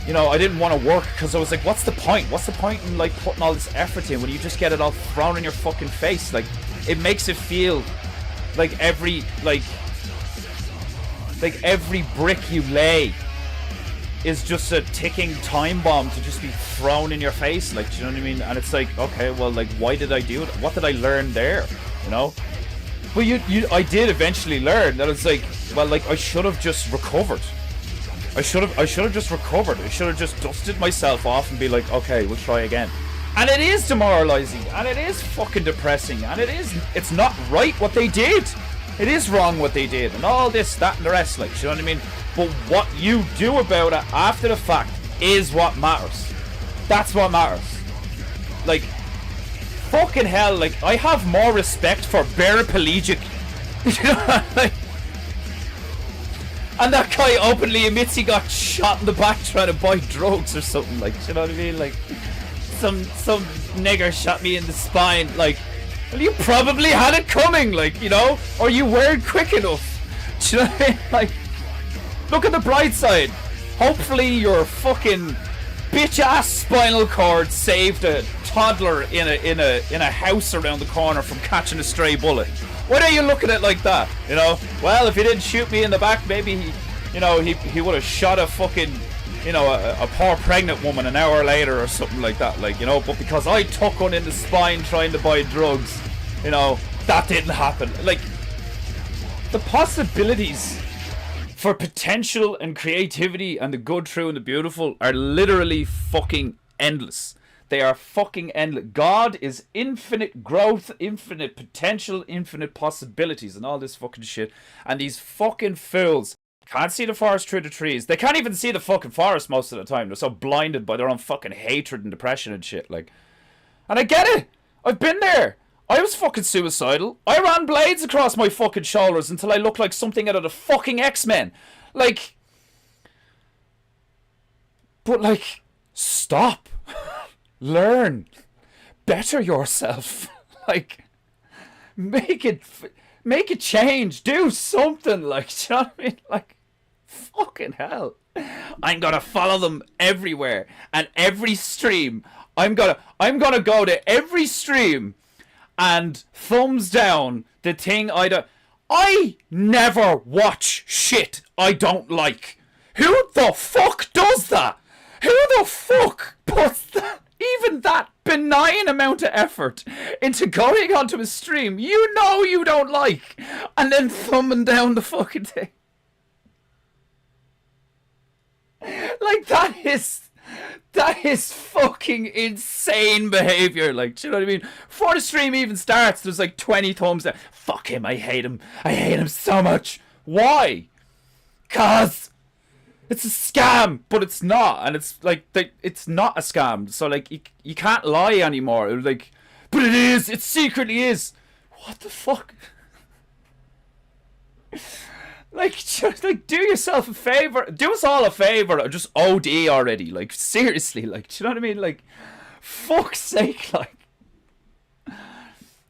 You know, I didn't want to work because I was like, what's the point? What's the point in like putting all this effort in when you just get it all thrown in your fucking face? Like, it makes it feel like every brick you lay is just a ticking time bomb to just be thrown in your face. Like, do you know what I mean? And it's like, okay, well, like, why did I do it? What did I learn there? You know? But I did eventually learn that it's like, well, like, I should have just recovered. I should have just recovered. I should have just dusted myself off and be like, okay, we'll try again. And it is demoralizing, and it is fucking depressing, and it's not right what they did. It is wrong what they did, and all this, that, and the rest, like, you know what I mean? But what you do about it after the fact is what matters. That's what matters. Like, fucking hell, like, I have more respect for paraplegic. You know, like, and that guy openly admits he got shot in the back trying to buy drugs or something, like, you know what I mean? Like, some nigger shot me in the spine, like, well, you probably had it coming, like, you know, or you weren't quick enough. Do you know what I mean? Like, look at the bright side. Hopefully your fucking bitch-ass spinal cord saved a toddler in a house around the corner from catching a stray bullet. Why don't you look at it like that? You know, well, if he didn't shoot me in the back, maybe he would have shot a fucking, you know, a poor pregnant woman an hour later or something like that, like, you know. But because I took one in the spine trying to buy drugs, you know, that didn't happen. Like, the possibilities for potential and creativity and the good, true, and the beautiful are literally fucking endless. They are fucking endless. God is infinite growth, infinite potential, infinite possibilities, and all this fucking shit. And these fucking fools can't see the forest through the trees. They can't even see the fucking forest most of the time. They're so blinded by their own fucking hatred and depression and shit. Like, and I get it. I've been there. I was fucking suicidal. I ran blades across my fucking shoulders until I looked like something out of the fucking X-Men. Like, but like, stop. Learn. Better yourself. Like, make it change. Do something. Like, do you know what I mean? Like, fucking hell. I'm gonna follow them everywhere and every stream. I'm gonna go to every stream and thumbs down the thing I never watch shit I don't like. Who the fuck does that? Who the fuck puts that, even that benign amount of effort into going onto a stream you know you don't like and then thumbing down the fucking thing? Like, that is fucking insane behavior. Like, do you know what I mean? Before the stream even starts, there's like 20 thumbs down. Fuck him, I hate him so much. Why? Cause it's a scam. But it's not. And it's like, it's not a scam. So like, you can't lie anymore. Like, but it is. It secretly is. What the fuck? Like, just, like, do yourself a favor. Do us all a favor. Just OD already. Like, seriously. Like, do you know what I mean? Like, fuck's sake.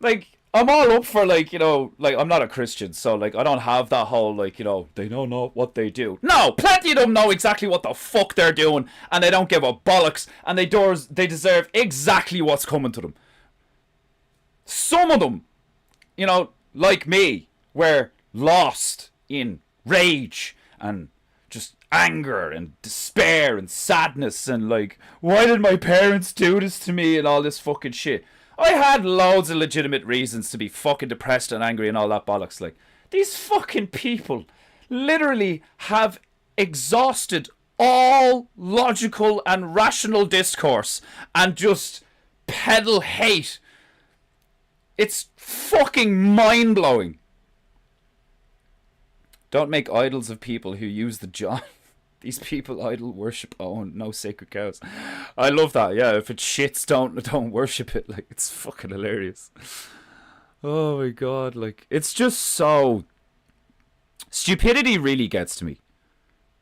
Like, I'm all up for, like, you know, like, I'm not a Christian, so, like, I don't have that whole, like, you know, they don't know what they do. No, plenty of them know exactly what the fuck they're doing, and they don't give a bollocks, and they deserve exactly what's coming to them. Some of them, you know, like me, were lost in rage and just anger and despair and sadness and, like, why did my parents do this to me and all this fucking shit. I had loads of legitimate reasons to be fucking depressed and angry and all that bollocks. Like, these fucking people literally have exhausted all logical and rational discourse and just peddle hate. It's fucking mind-blowing. Don't make idols of people who use the John. These people idol worship own, no sacred cows. I love that. Yeah, if it shits, don't worship it. Like, it's fucking hilarious. Oh my god, like, it's just so... Stupidity really gets to me.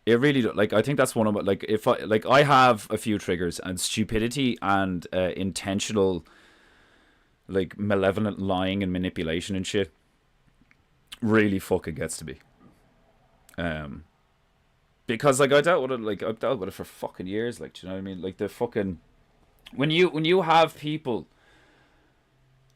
It really, like, I think that's one of my, like, if I have a few triggers, and stupidity and intentional, like, malevolent lying and manipulation and shit really fucking gets to me. Because, like, I've dealt with it for fucking years, like, do you know what I mean? Like, the fucking, when you have people,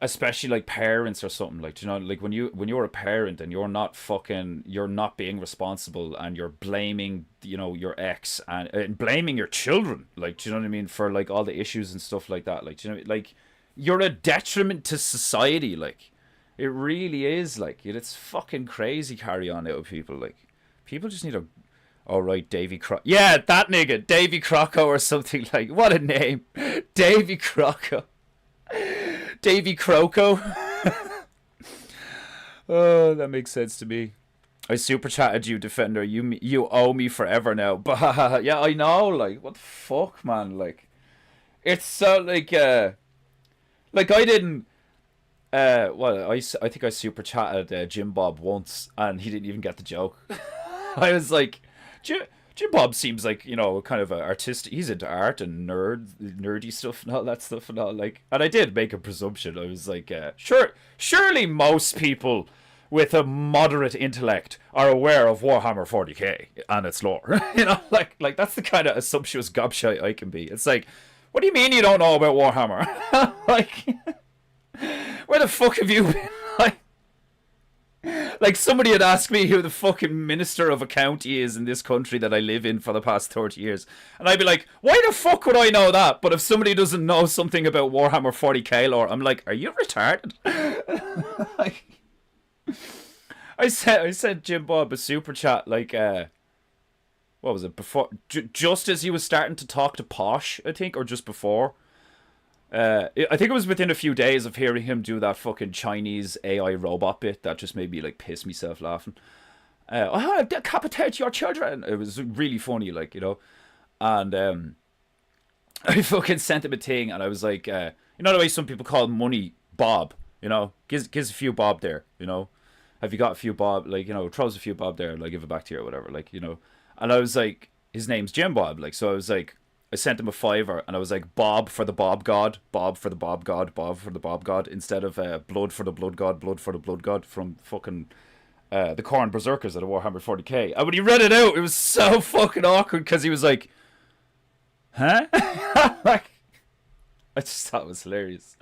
especially, like, parents or something, like, do you know, like, when you're a parent and you're not being responsible, and you're blaming, you know, your ex and blaming your children, like, do you know what I mean, for, like, all the issues and stuff like that, like, do you know, like, you're a detriment to society, like, it really is, like, it's fucking crazy carry on out of people, like, people just need to... Oh, right, Davy Croco. Yeah, that nigga. Davy Croco or something, like... What a name. Davy Croco. Davy Croco. Oh, that makes sense to me. I super chatted you, Defender. You owe me forever now. But, yeah, I know. Like, what the fuck, man? Like, it's so, like, I didn't... I think I super chatted Jim Bob once, and he didn't even get the joke. I was like... Jim Bob seems like, you know, kind of an artist. He's into art and nerdy stuff and all that stuff and all, like. And I did make a presumption. I was like, surely most people with a moderate intellect are aware of Warhammer 40k and its lore. You know, like that's the kind of assumptuous gobshite I can be. It's like, what do you mean you don't know about Warhammer? Like, where the fuck have you been? Like, somebody had asked me who the fucking minister of a county is in this country that I live in for the past 30 years. And I'd be like, why the fuck would I know that? But if somebody doesn't know something about Warhammer 40k lore, I'm like, are you retarded? Like, I sent Jim Bob a super chat, like, what was it, before, just as he was starting to talk to Posh, I think, or just before. I think it was within a few days of hearing him do that fucking Chinese AI robot bit that just made me, like, piss myself laughing. I decapitate your children. It was really funny, like, you know. And I fucking sent him a thing, and I was like, you know the way some people call money Bob, you know? Gives a few Bob there, you know? Have you got a few Bob? Like, you know, throws a few Bob there, like, give it back to you or whatever, like, you know? And I was like, his name's Jim Bob, like, so I was like, I sent him a $5, and I was like, Bob for the Bob God, Bob for the Bob God, Bob for the Bob God, instead of blood for the blood God, blood for the blood God from fucking the Khorne Berserkers at a Warhammer 40k. And when he read it out, it was so fucking awkward, because he was like, huh? Like, I just thought it was hilarious.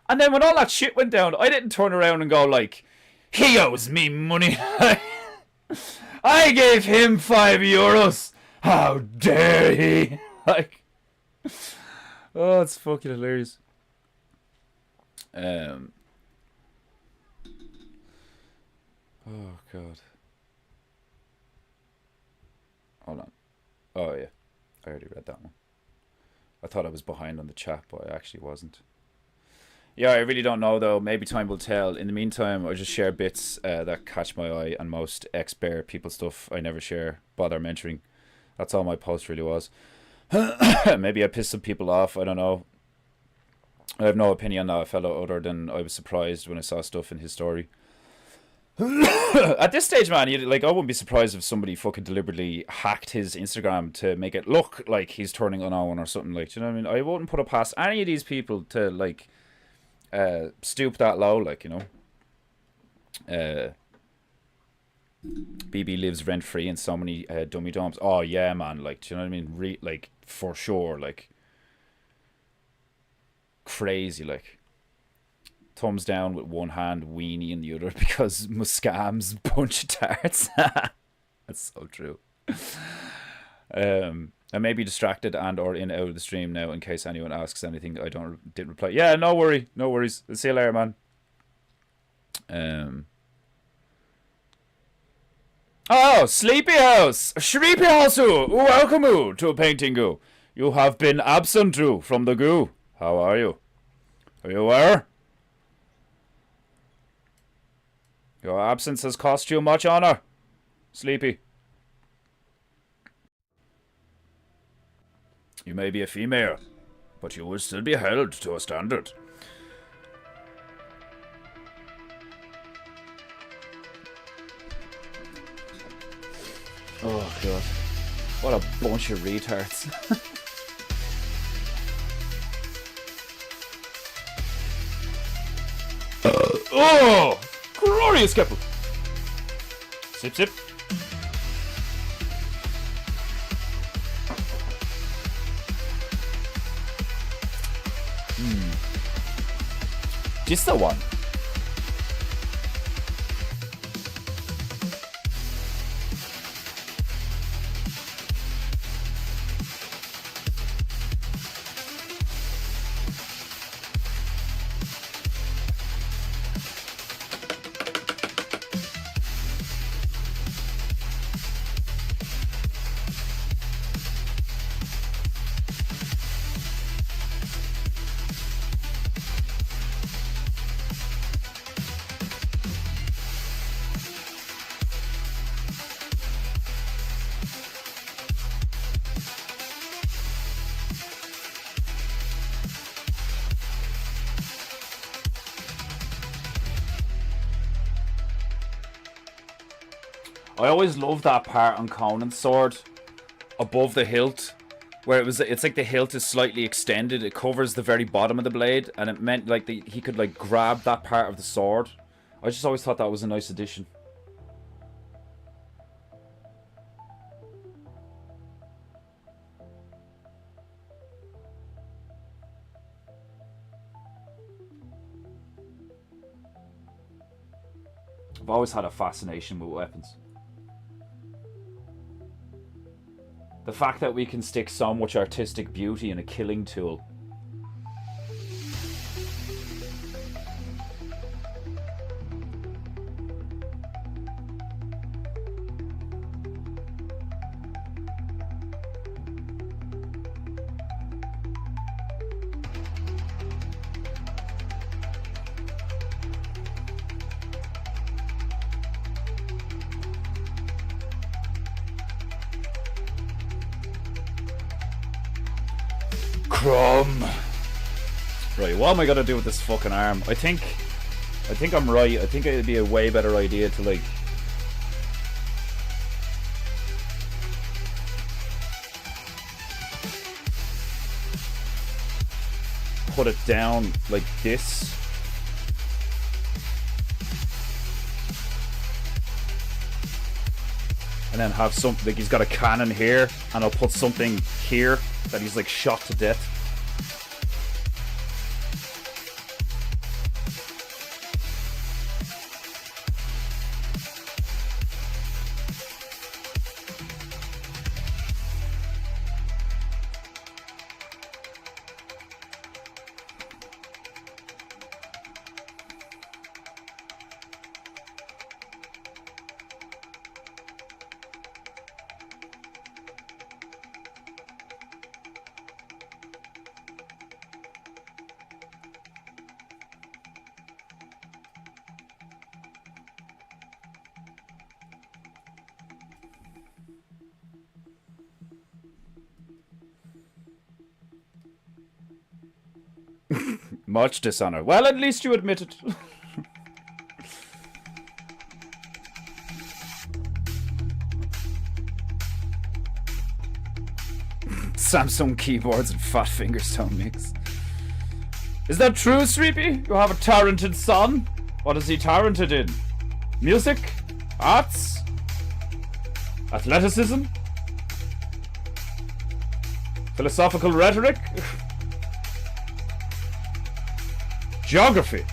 And then when all that shit went down, I didn't turn around and go like, he owes me money. I gave him €5. How dare he? Like, oh, it's fucking hilarious. Oh god. Hold on. Oh yeah, I already read that one. I thought I was behind on the chat, but I actually wasn't. Yeah, I really don't know though. Maybe time will tell. In the meantime, I just share bits that catch my eye, and most ex-bear people stuff I never bother mentioning. That's all my post really was. Maybe I pissed some people off, I don't know. I have no opinion on that fellow other than I was surprised when I saw stuff in his story. At this stage, man, I wouldn't be surprised if somebody fucking deliberately hacked his Instagram to make it look like he's turning on or something, like, do you know what I mean? I wouldn't put it past any of these people to, like, stoop that low, like, you know. BB lives rent free in so many dummy dumps. Oh yeah, man, like, do you know what I mean? Like, for sure, like, crazy, like. Thumbs down with one hand, weenie in the other, because Muscam's bunch of tarts. That's so true. I may be distracted and or in out of the stream now in case anyone asks anything I didn't reply. Yeah, no worries. I'll see you later, man. Oh, Sleepy House! Shreepy House! Welcome to Paintingu. You have been absent from the goo. How are you? Are you aware? Your absence has cost you much honor, Sleepy. You may be a female, but you will still be held to a standard. Oh god. What a bunch of retards. Oh! Glorious couple! Sip, sip. Just the one. I always loved that part on Conan's sword above the hilt, where it's like the hilt is slightly extended. It covers the very bottom of the blade, and it meant like he could like grab that part of the sword. I just always thought that was a nice addition. I've always had a fascination with weapons. The fact that we can stick so much artistic beauty in a killing tool. Right, what am I gonna do with this fucking arm? I think I'm right. I think it'd be a way better idea to like put it down like this. And then have some, like he's got a cannon here, and I'll put something here that he's like shot to death. Much dishonor. Well, at least you admit it. Samsung keyboards and fat fingers don't mix. Is that true, Streepy? You have a talented son? What is he talented in? Music? Arts? Athleticism? Philosophical rhetoric? Geography?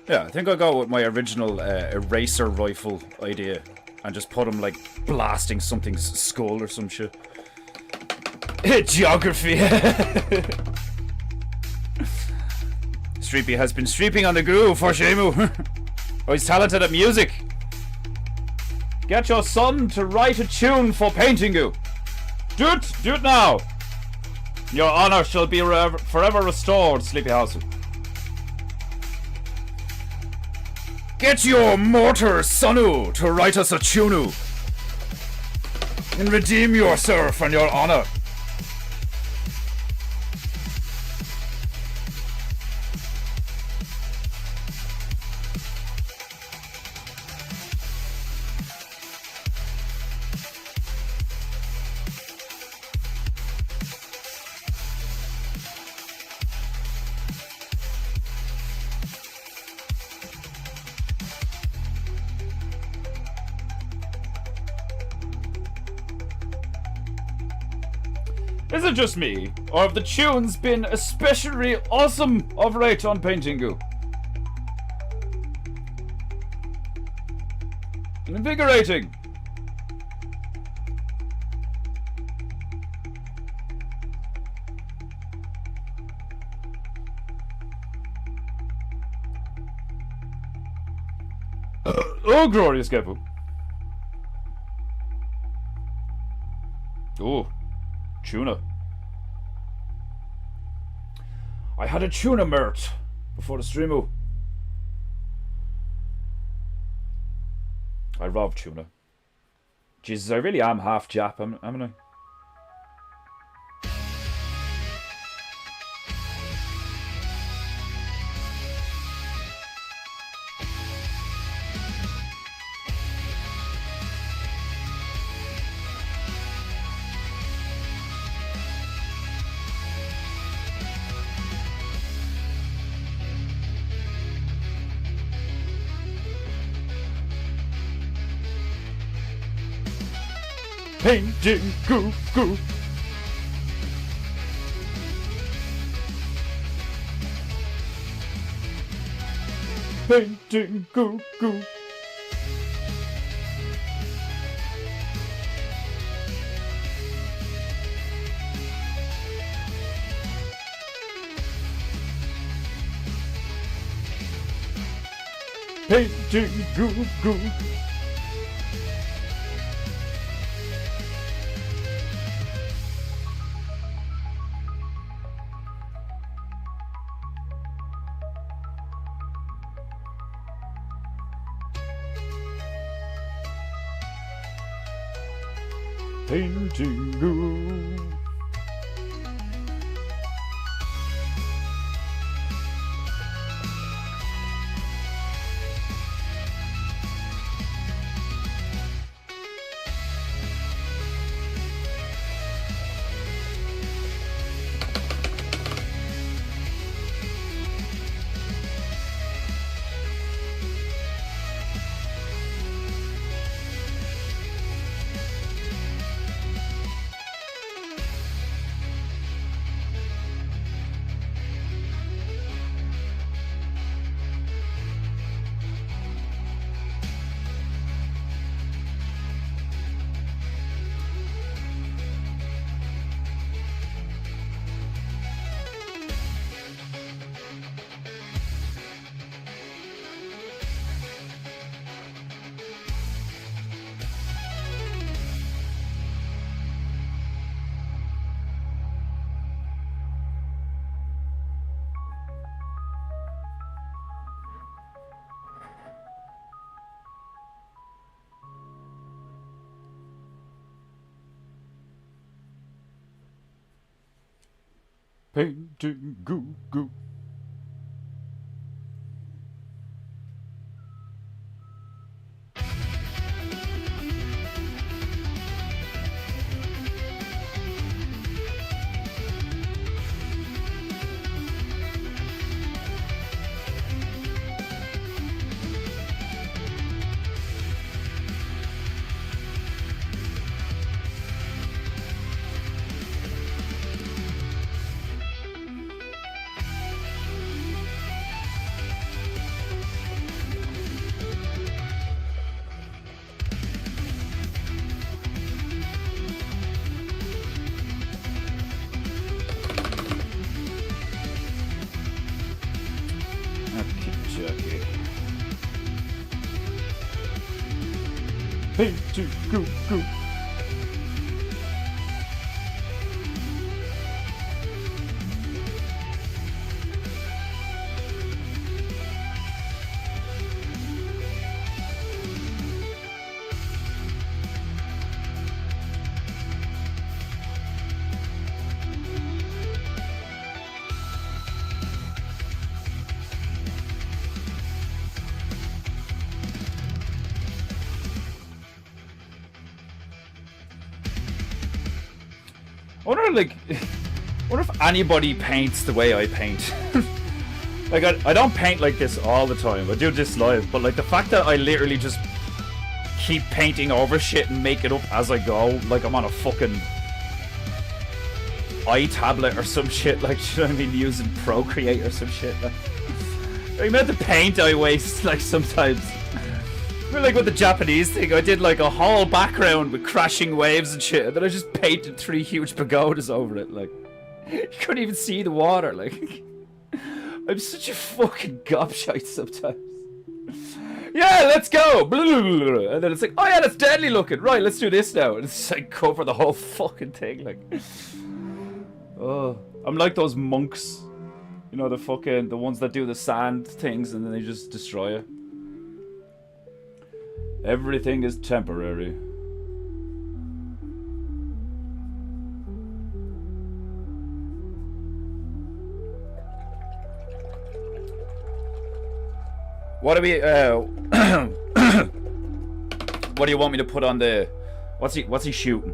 Yeah, I think I'll go with my original eraser rifle idea and just put him like blasting something's skull or some shit. Geography. Streepy has been streeping on the groove for Shemu. Oh, he's talented at music. Get your son to write a tune for Paintingu. Do it now. Your honor shall be forever restored, Sleepyhouse. Get your mortar, Sonu, to write us a tunu. And redeem yourself and your honor. Is it just me, or have the tunes been especially awesome of late on Paintingu? Invigorating. Oh, glorious Gepu. Oh, tuna. I had a tuna mert before the streamo. I love tuna. Jesus, I really am half Jap, am I? Paintingu. Paintingu. Paintingu. Paintingu. Paintingu goo. Paintingu goo. I wonder if anybody paints the way I paint. Like, I don't paint like this all the time. I do this live, but like the fact that I literally just keep painting over shit and make it up as I go, like I'm on a fucking iTablet or some shit, like, you know what I mean, using Procreate or some shit. Like, the amount of paint I waste, like, sometimes. I mean, like with the Japanese thing, I did like a whole background with crashing waves and shit, and then I just painted 3 huge pagodas over it. Like, you couldn't even see the water. Like, I'm such a fucking gobshite sometimes. Yeah, let's go! And then it's like, oh yeah, that's deadly looking. Right, let's do this now. And it's like cover the whole fucking thing. Like, oh, I'm like those monks, you know, the ones that do the sand things and then they just destroy it. Everything is temporary. What do we what do you want me to put on the what's he shooting?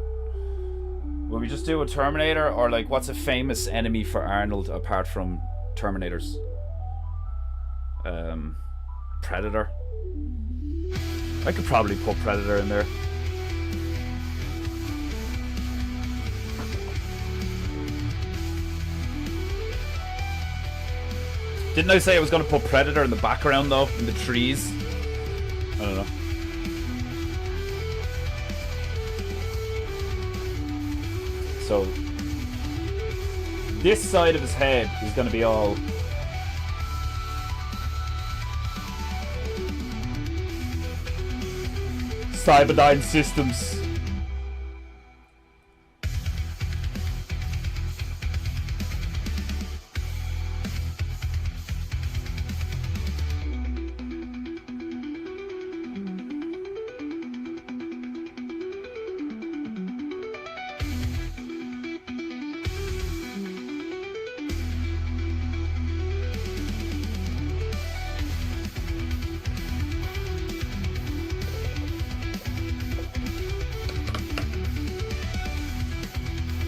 Will we just do a Terminator, or like what's a famous enemy for Arnold apart from Terminators? Predator. I could probably put Predator in there. Didn't I say I was going to put Predator in the background though, in the trees? I don't know. So this side of his head is going to be all Cyberdyne Systems.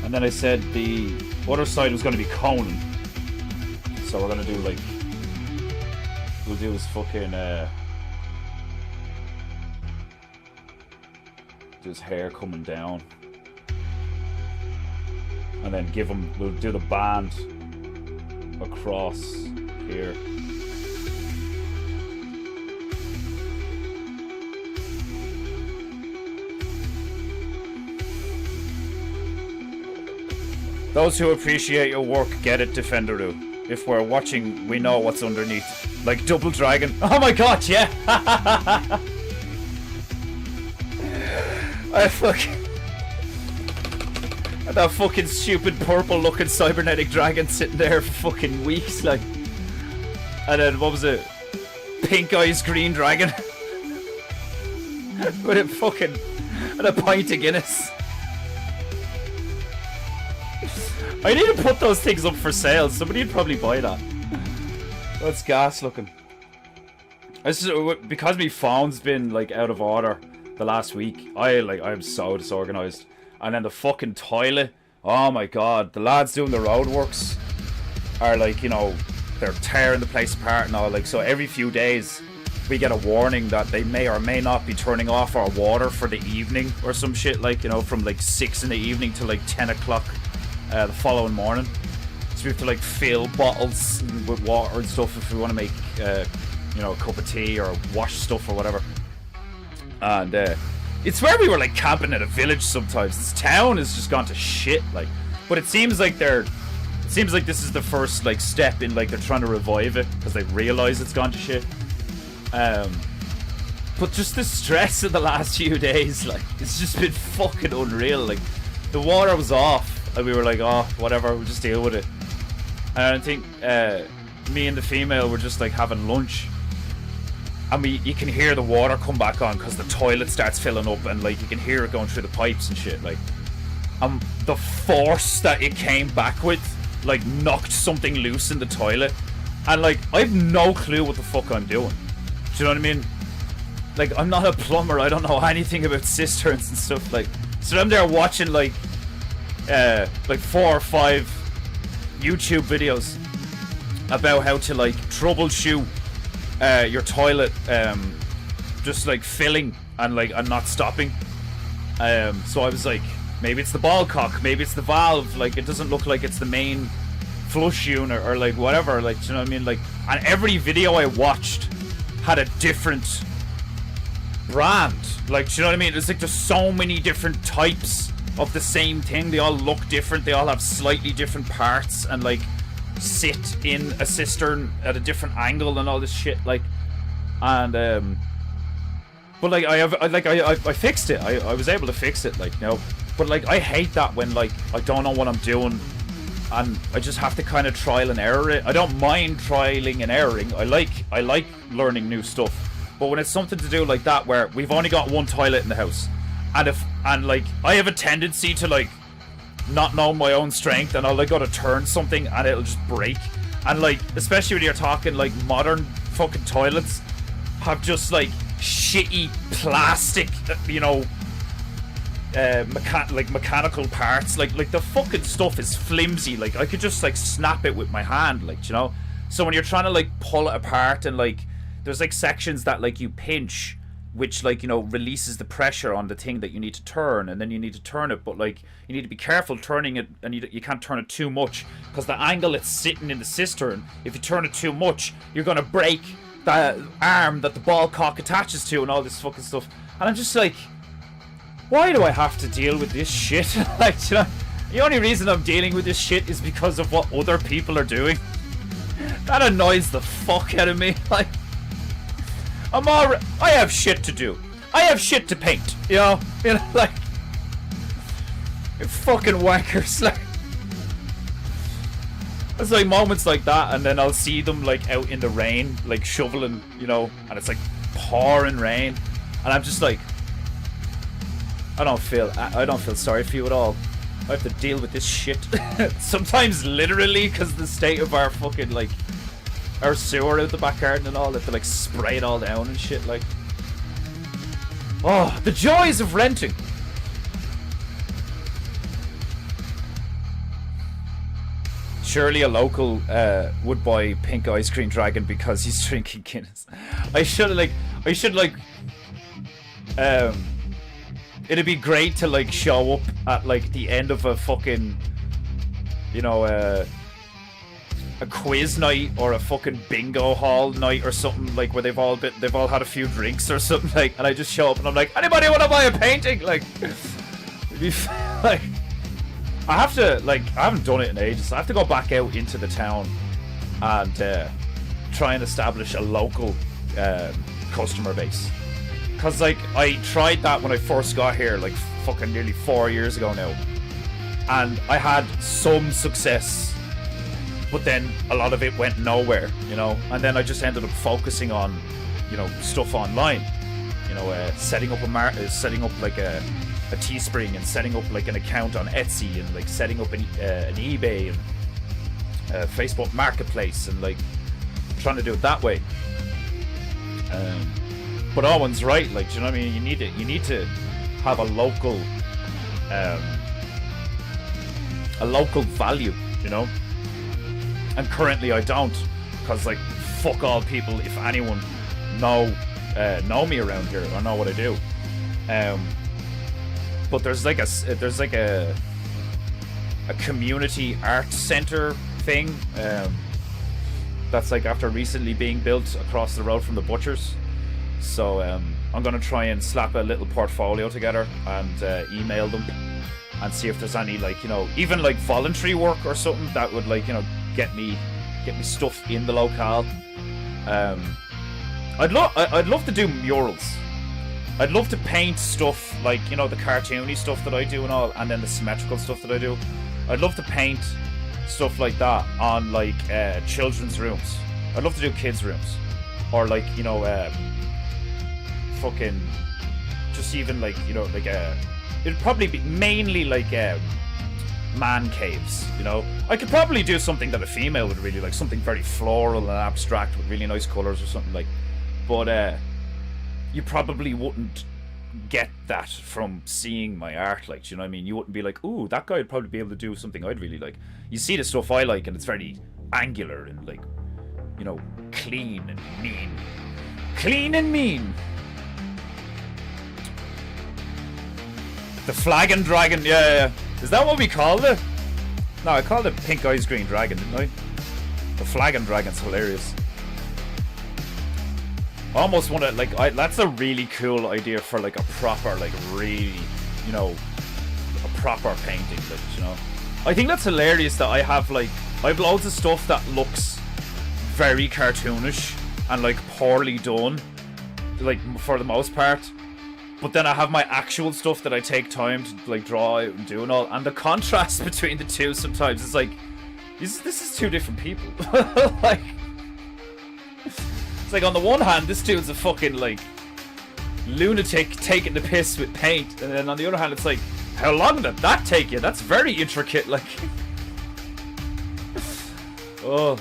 And then I said the other side was going to be Conan. So we're going to do like... We'll do his fucking... do his hair coming down. And then give him... We'll do the band across here. Those who appreciate your work get it, Defenderu. If we're watching, we know what's underneath. Like Double Dragon. Oh my god, yeah! I fucking... That fucking stupid purple looking cybernetic dragon sitting there for fucking weeks, like. And then, what was it? Pink eyes green dragon. With a fucking... And a pint of Guinness. I need to put those things up for sale. Somebody would probably buy that. That's gas looking. Because my phone's been like out of order the last week. I'm so disorganized. And then the fucking toilet. Oh my god, the lads doing the roadworks are like, you know, they're tearing the place apart and all. Like, so every few days we get a warning that they may or may not be turning off our water for the evening or some shit, like, you know, from like 6 in the evening to like 10 o'clock the following morning. So we have to like fill bottles with water and stuff if we want to make you know, a cup of tea or wash stuff or whatever. And it's where we were like camping in a village sometimes. This town has just gone to shit, like. But it seems like this is the first like step in, like, they're trying to revive it because they realize it's gone to shit. But just the stress of the last few days, like, it's just been fucking unreal. Like, the water was off and we were like, oh, whatever, we'll just deal with it. And I think me and the female were just like having lunch, and you can hear the water come back on because the toilet starts filling up, and like you can hear it going through the pipes and shit. Like, the force that it came back with, like, knocked something loose in the toilet, and like I've no clue what the fuck I'm doing. Do you know what I mean? Like, I'm not a plumber. I don't know anything about cisterns and stuff. Like, so I'm there watching like 4 or 5 YouTube videos about how to like troubleshoot your toilet just like filling and not stopping. So I was like, maybe it's the ball cock, maybe it's the valve, like it doesn't look like it's the main flush unit or like whatever, like, do you know what I mean? Like, and every video I watched had a different brand, like, do you know what I mean? It's like there's so many different types of the same thing. They all look different, they all have slightly different parts and like sit in a cistern at a different angle and all this shit, like. And but like I fixed it. I was able to fix it, like, you know. But like I hate that when like I don't know what I'm doing and I just have to kind of trial and error it. I don't mind trialing and erroring. I like learning new stuff. But when it's something to do like that where we've only got one toilet in the house, and like I have a tendency to like not know my own strength, and I'll like go to turn something and it'll just break. And like, especially when you're talking like modern fucking toilets have just like shitty plastic, you know, mechanical parts. Like the fucking stuff is flimsy. Like I could just like snap it with my hand, like, you know. So when you're trying to like pull it apart, and like there's like sections that like you pinch, which, like, you know, releases the pressure on the thing that you need to turn, and then you need to turn it, but like you need to be careful turning it, and you can't turn it too much because the angle it's sitting in the cistern, if you turn it too much, you're gonna break the arm that the ball cock attaches to and all this fucking stuff. And I'm just like, why do I have to deal with this shit? Like, you know, the only reason I'm dealing with this shit is because of what other people are doing. That annoys the fuck out of me. Like, I have shit to do. I have shit to paint. You know, like, fucking wankers. Like, it's like moments like that, and then I'll see them like out in the rain, like shoveling, you know, and it's like pouring rain, and I'm just like, I don't feel sorry for you at all. I have to deal with this shit. Sometimes literally, because the state of our fucking, like, our sewer out the back garden and all, that to like spray it all down and shit, like. Oh, the joys of renting. surely a local would buy Pink Ice Cream Dragon because he's drinking Guinness. It'd be great to like show up at like the end of a fucking, you know, a quiz night or a fucking bingo hall night or something, like where they've all had a few drinks or something, like, and I just show up and I'm like, anybody want to buy a painting? Like, it'd be like, I have to, like, I haven't done it in ages. I have to go back out into the town and try and establish a local customer base. Cause like I tried that when I first got here, like fucking nearly 4 years ago now, and I had some success. But then a lot of it went nowhere, you know, and then I just ended up focusing on, you know, stuff online, you know, setting up like a Teespring and setting up like an account on Etsy and like setting up an eBay and Facebook Marketplace and like trying to do it that way. But Owen's right, like, do you know what I mean? You need to have a local value, you know. And currently I don't, because like fuck all people, if anyone know me around here or know what I do. But there's like a community art center thing that's like after recently being built across the road from the butchers. So I'm gonna try and slap a little portfolio together and email them and see if there's any, like, you know, even like voluntary work or something that would, like, you know, get me stuff in the locale. I'd love to do murals. I'd love to paint stuff like, you know, the cartoony stuff that I do and all, and then the symmetrical stuff that I do. I'd love to paint stuff like that on like children's rooms. I'd love to do kids' rooms, or like, you know, fucking just even like, you know, like it'd probably be mainly like man caves, you know. I could probably do something that a female would really like, something very floral and abstract with really nice colours or something like, but you probably wouldn't get that from seeing my art, like, do you know what I mean? You wouldn't be like, ooh, that guy would probably be able to do something I'd really like. You see the stuff I like and it's very angular and like, you know, clean and mean. The Flagon Dragon, yeah. Is that what we called it? No, I called it Pink Ice Cream Dragon, didn't I? The Flagon Dragon's hilarious. I almost want to, like, that's a really cool idea for, like, a proper, like, really, you know, a proper painting, like, you know. I think that's hilarious that I have loads of stuff that looks very cartoonish and, like, poorly done, like, for the most part. But then I have my actual stuff that I take time to, like, draw out and do and all. And the contrast between the two sometimes is like, this is two different people. Like, it's like, on the one hand, this dude's a fucking, like, lunatic taking the piss with paint. And then on the other hand, it's like, how long did that take you? That's very intricate, like. Oh.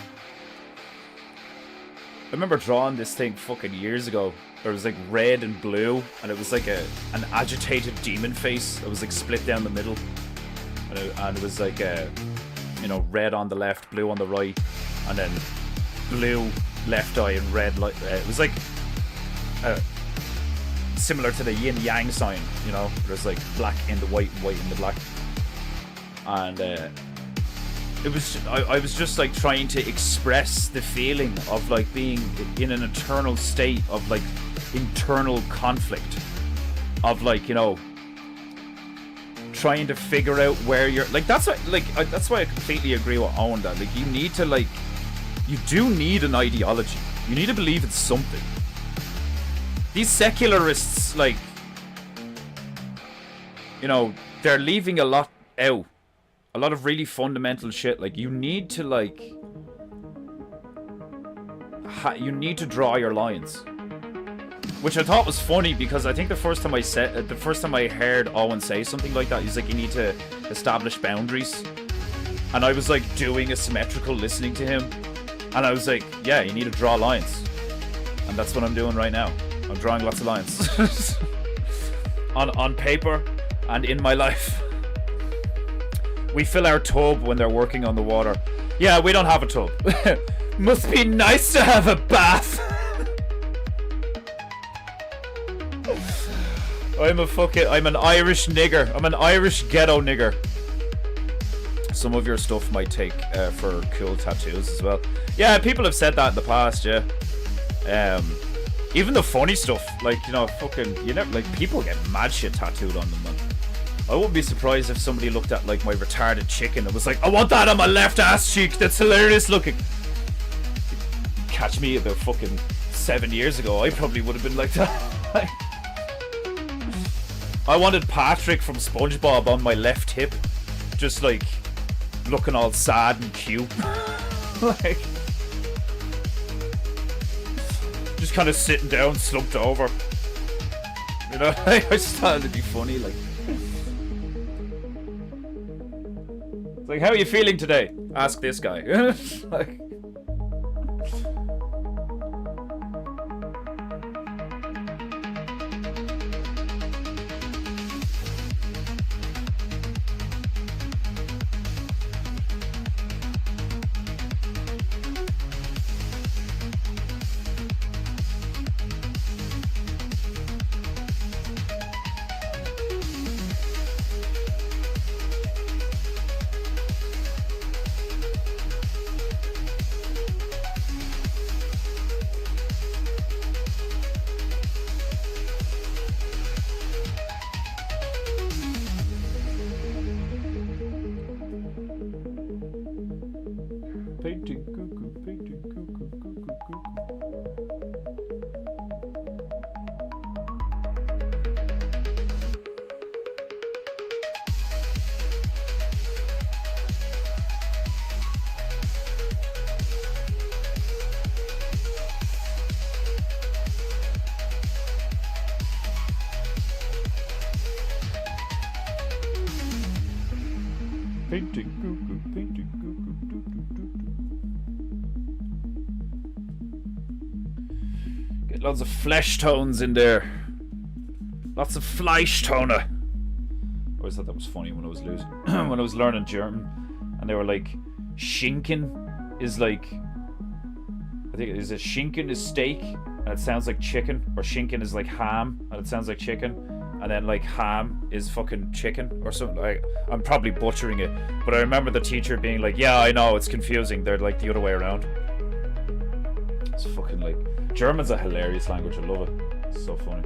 I remember drawing this thing fucking years ago. It was like red and blue, and it was like an agitated demon face that was like split down the middle, and it was like you know, red on the left, blue on the right, and then blue left eye and red light. It was like similar to the yin yang sign, you know. There's like black in the white and white in the black, and it was I was just like trying to express the feeling of like being in an eternal state of like internal conflict, of like, you know, trying to figure out where you're, like, that's what, like, that's why I completely agree with Owen that, like, you need to, like, you do need an ideology. You need to believe in something. These secularists, like, you know, they're leaving a lot out, a lot of really fundamental shit. Like, you need to, like, you need to draw your lines. Which I thought was funny, because I think the first time I heard Owen say something like that, he's like, you need to establish boundaries. And I was like doing a symmetrical listening to him, and I was like, yeah, you need to draw lines. And that's what I'm doing right now. I'm drawing lots of lines. on paper and in my life. We fill our tub when they're working on the water. Yeah, we don't have a tub. Must be nice to have a bath. I'm an Irish nigger. I'm an Irish ghetto nigger. Some of your stuff might take for cool tattoos as well. Yeah, people have said that in the past, yeah. Even the funny stuff, like, you know, fucking, you never, like, people get mad shit tattooed on them, man. I wouldn't be surprised if somebody looked at, like, my retarded chicken and was like, I want that on my left ass cheek, that's hilarious looking. Catch me about fucking 7 years ago, I probably would have been like that. I wanted Patrick from SpongeBob on my left hip, just, like, looking all sad and cute. Like, just kind of sitting down, slumped over. You know, I just thought it'd be funny, like. It's like, how are you feeling today? Ask this guy. Like. Painting cuckoo, painting cuckoo, cuckoo, cuckoo. Painting cuckoo, painting cuckoo, doo, doo, doo, doo. Get lots of flesh tones in there. Lots of Fleisch toner. I always thought that was funny when I was when I was learning German, and they were like, Schinken is like, I think is it Schinken is steak, and it sounds like chicken, or Schinken is like ham, and it sounds like chicken. And then like ham is fucking chicken or something. Like, I'm probably butchering it, but I remember the teacher being like, yeah, I know, it's confusing, they're like the other way around. It's fucking like, German's a hilarious language, I love it. It's so funny.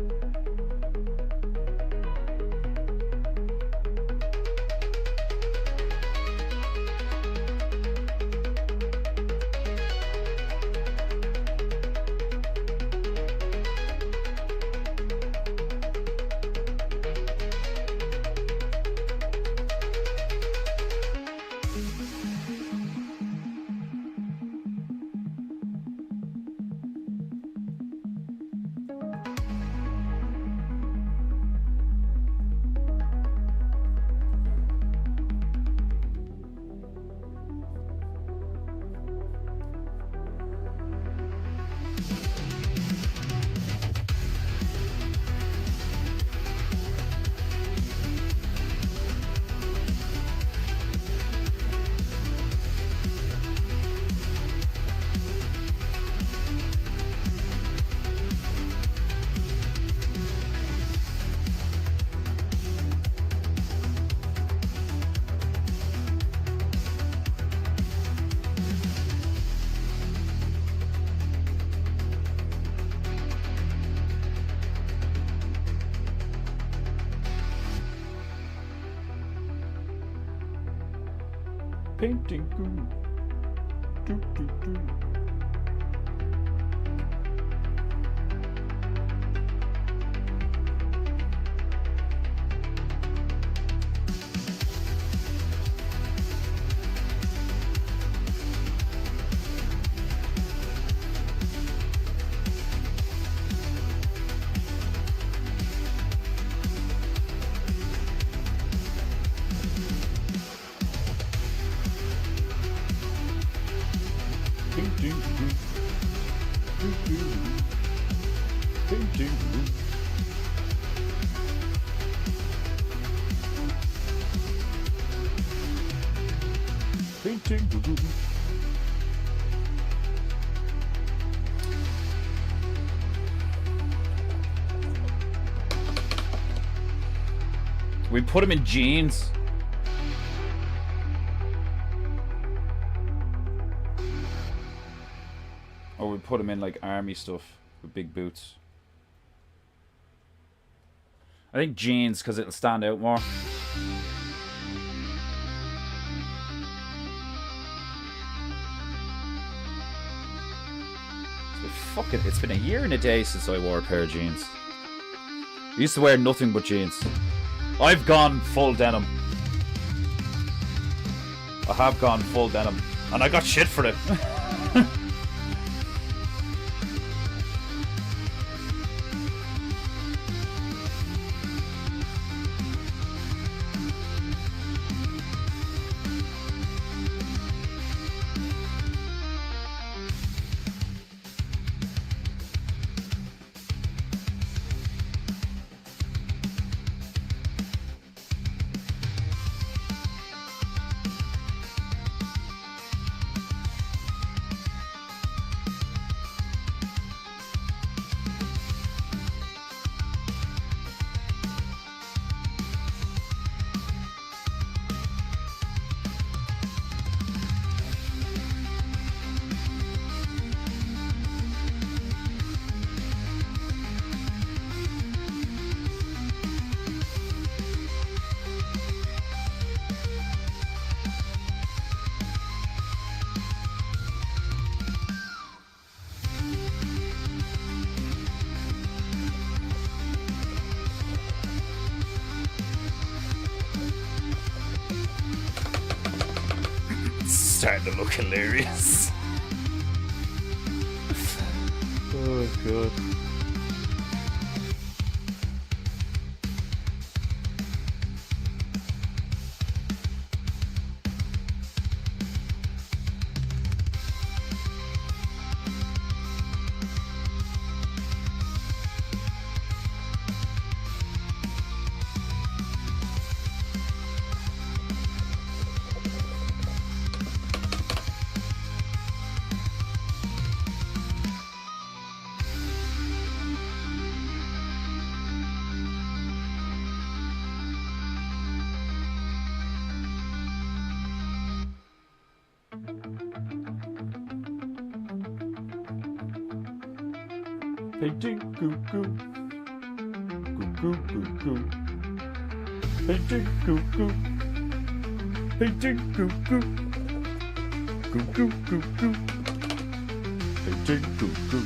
Painting good. Do, do, do. Painting. We put him in jeans. Or we put him in like army stuff with big boots. I think jeans because it'll stand out more. It's been a year and a day since I wore a pair of jeans. I used to wear nothing but jeans. I've gone full denim. I have gone full denim. And I got shit for it. Starting to look hilarious. Oh god. Painting goo goo. Goo goo goo goo. Painting goo goo. Painting goo goo. Goo goo goo goo. Painting goo goo.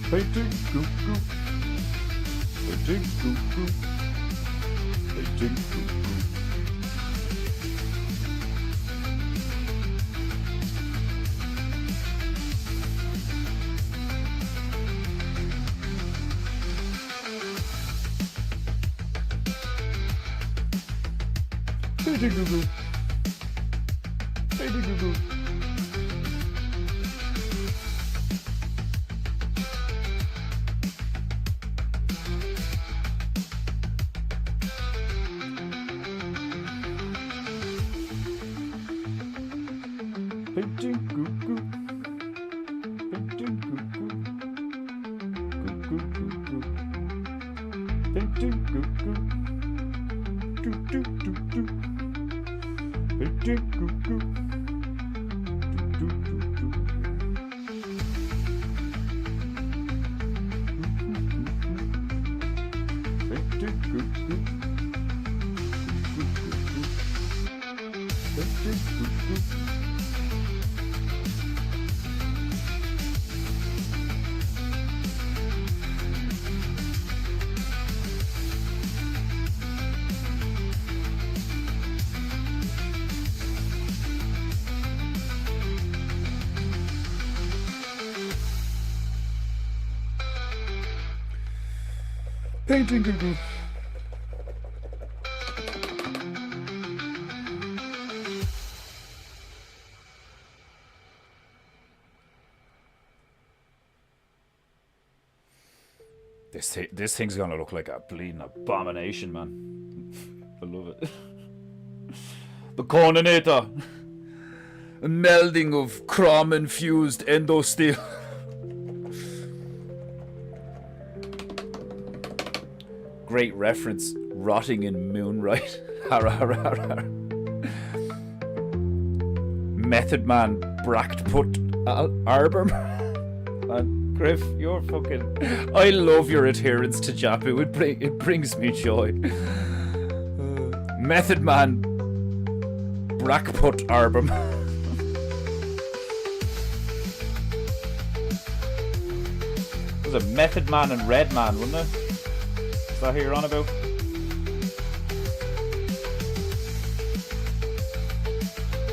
Painting goo goo. Painting goo goo. Painting goo goo. Painting goo goo. Painting goo goo. Painting goo goo. Painting goo goo. Goo goo goo goo. Painting goo goo. Do do do do. Painting goo goo. Do do do do. Painting goo goo. Goo goo goo. Painting goo goo. Painting goo goo. This thing's gonna look like a bleeding abomination, man. I love it. The Conanator. A melding of chrome-infused endo steel. great reference. Rotting in moonlight. Hara hara hara. Method Man bracked put arbor. Man, Griff, you're fucking. I love your adherence to Japu. It brings me joy. Method Man brack put arbor. It was a Method Man and Red Man, wasn't it? Is that who you're on about?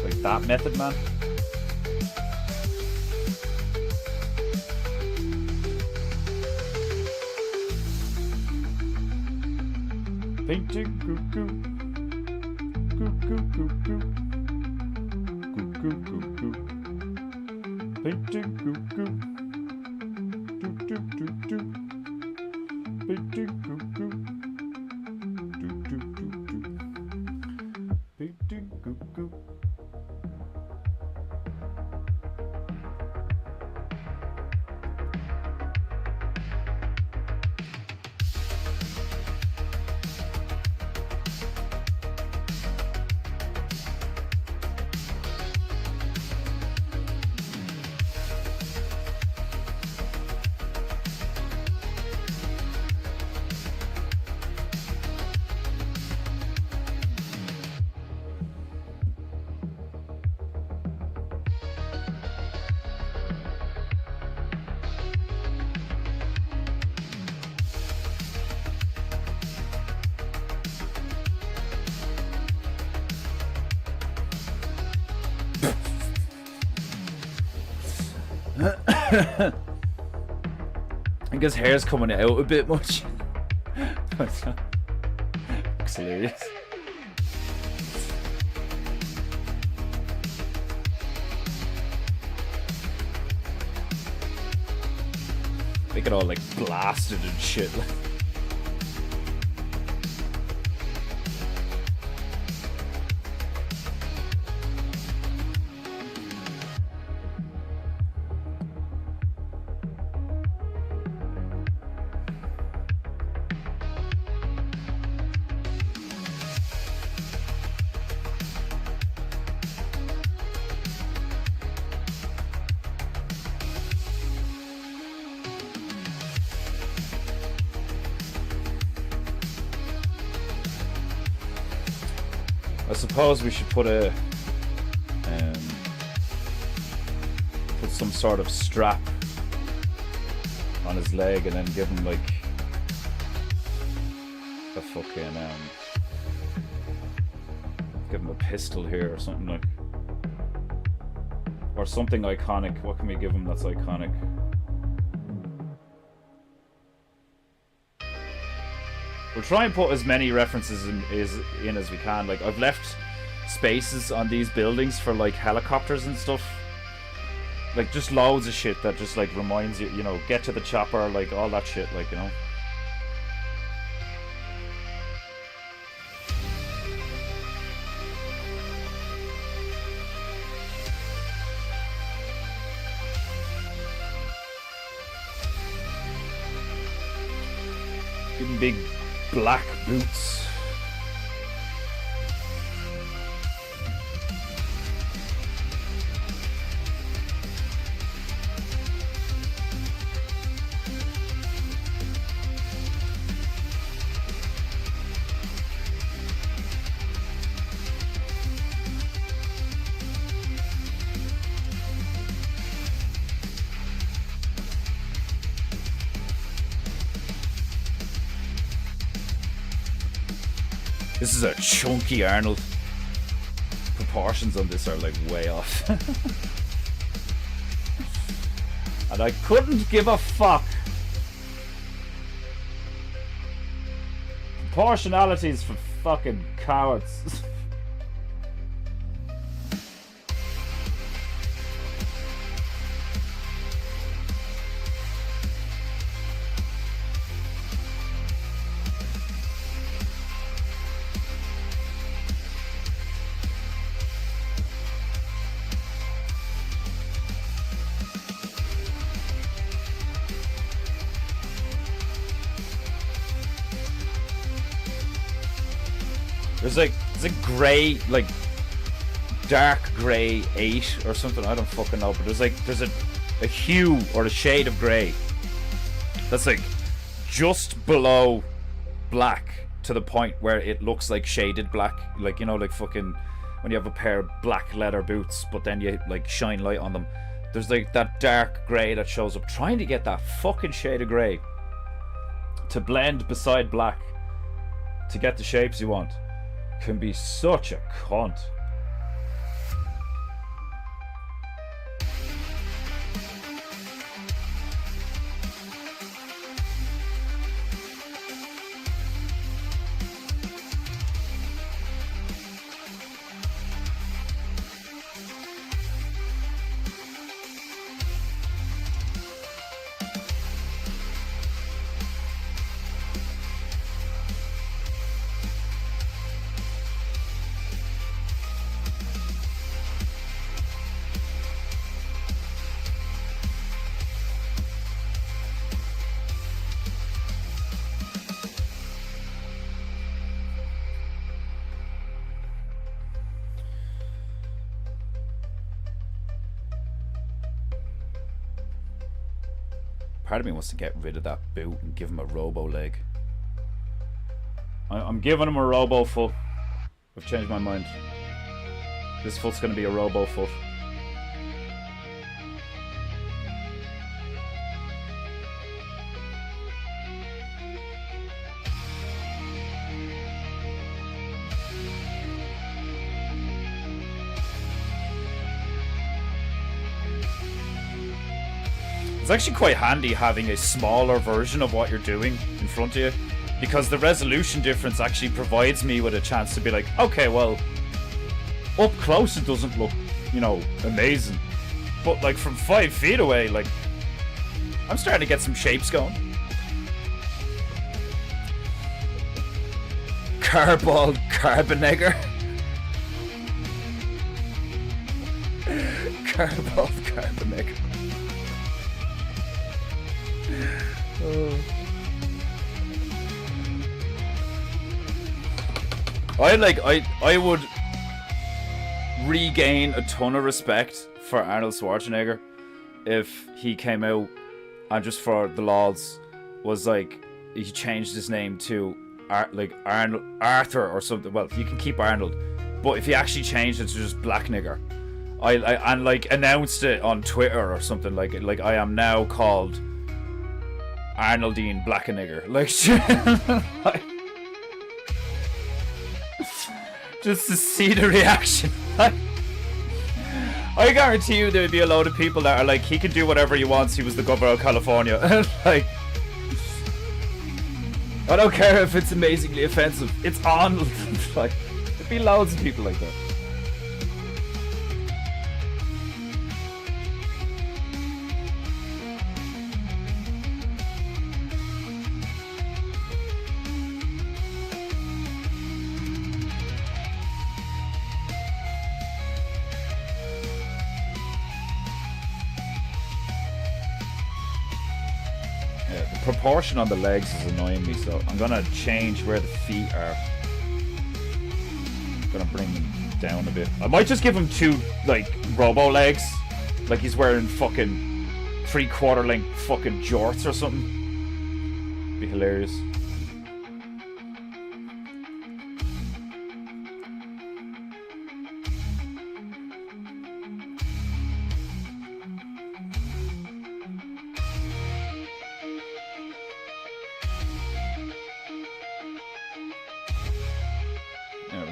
Like that Method Man? Painting cuckoo. Cuckoo cuckoo. Cuckoo cuckoo. Painting cuckoo. Do do do do. Painting cuckoo. Do do do do. Painting cuckoo. I think his hair's coming out a bit much. Looks hilarious. Make it all like blasted and shit. I suppose we should put put some sort of strap on his leg and then give him like a fucking give him a pistol here or something like, or something iconic. What can we give him that's iconic? We'll try and put as many references in as we can. Like, I've left spaces on these buildings for like helicopters and stuff. Like, just loads of shit that just like reminds you, you know, get to the chopper, like all that shit, like, you know. Give him big black boots. This is a chunky Arnold. Proportions on this are like way off. And I couldn't give a fuck. Proportionalities for fucking cowards. There's like grey, like dark grey 8 or something. I don't fucking know, but there's a hue or a shade of grey that's like just below black to the point where it looks like shaded black, like, you know, like fucking when you have a pair of black leather boots but then you like shine light on them. There's like that dark grey that shows up. Trying to get that fucking shade of grey to blend beside black to get the shapes you want can be such a cunt. Part of me wants to get rid of that boot and give him a robo leg. I'm giving him a robo foot. I've changed my mind. This foot's going to be a robo foot. It's actually quite handy having a smaller version of what you're doing in front of you, because the resolution difference actually provides me with a chance to be like, okay, well, up close it doesn't look, you know, amazing, but like from 5 feet away, like, I'm starting to get some shapes going. Carball Carbonegger. Carball Carbonegger. I would regain a ton of respect for Arnold Schwarzenegger if he came out and just for the lols was like, he changed his name to Arnold Arthur or something. Well, you can keep Arnold, but if he actually changed it to just Black Nigger, and like announced it on Twitter or something, like I am now called Arnoldine Black Nigger, like, like, just to see the reaction. Like, I guarantee you there would be a load of people that are like, he can do whatever he wants, he was the governor of California. Like, I don't care if it's amazingly offensive, it's Arnold. Like, there'd be loads of people like that. Proportion on the legs is annoying me, so I'm gonna change where the feet are. I'm gonna bring them down a bit. I might just give him 2 like robo legs, like he's wearing fucking 3/4 length fucking jorts or something. Be hilarious.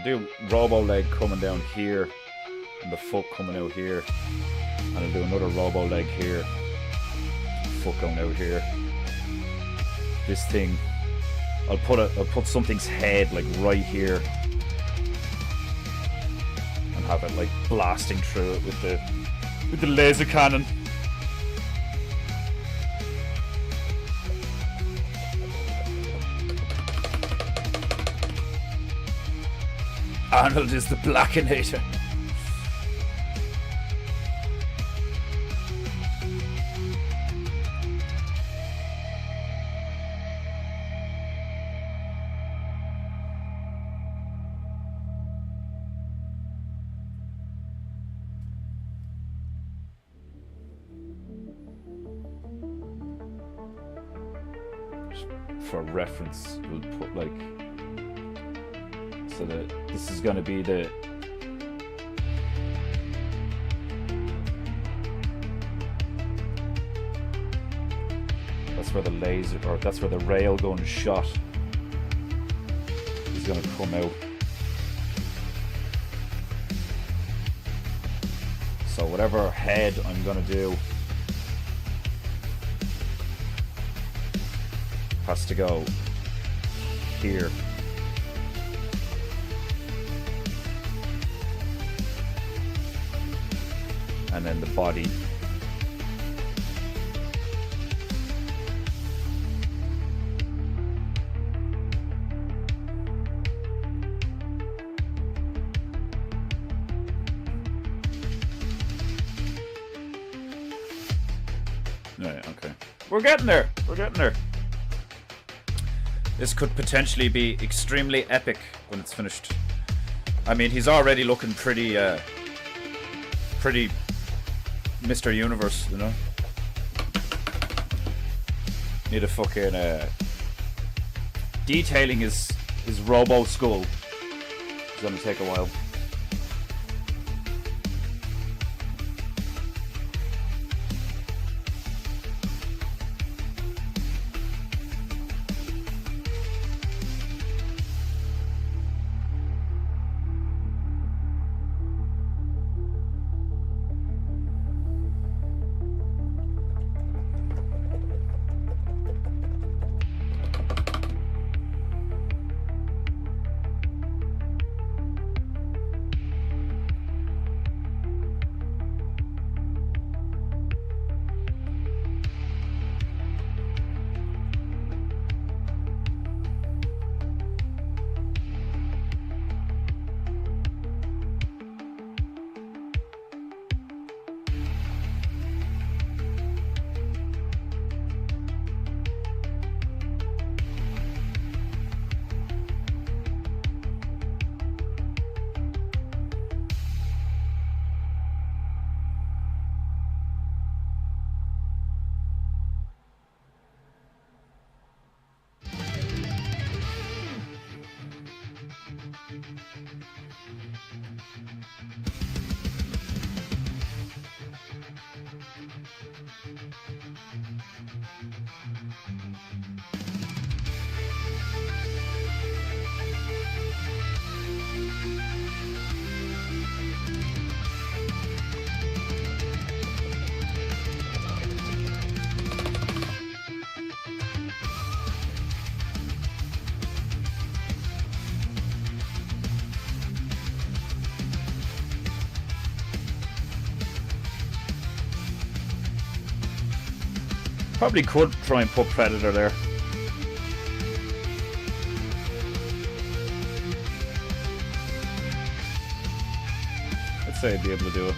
Do robo leg coming down here and the foot coming out here, and I'll do another robo leg here, foot going out here. This thing, I'll put something's head like right here and have it like blasting through it with the laser cannon. Arnold is the Blackinator. for reference, we'll put like, so that this is going to be the that's where the laser, or that's where the railgun shot is going to come out. So whatever head I'm going to do has to go here. And then the body. Yeah, okay. We're getting there. We're getting there. This could potentially be extremely epic when it's finished. I mean, he's already looking pretty Mr. Universe, you know? Need a fucking detailing his robo skull. It's gonna take a while. Probably could try and put Predator there. I'd say I'd be able to do it.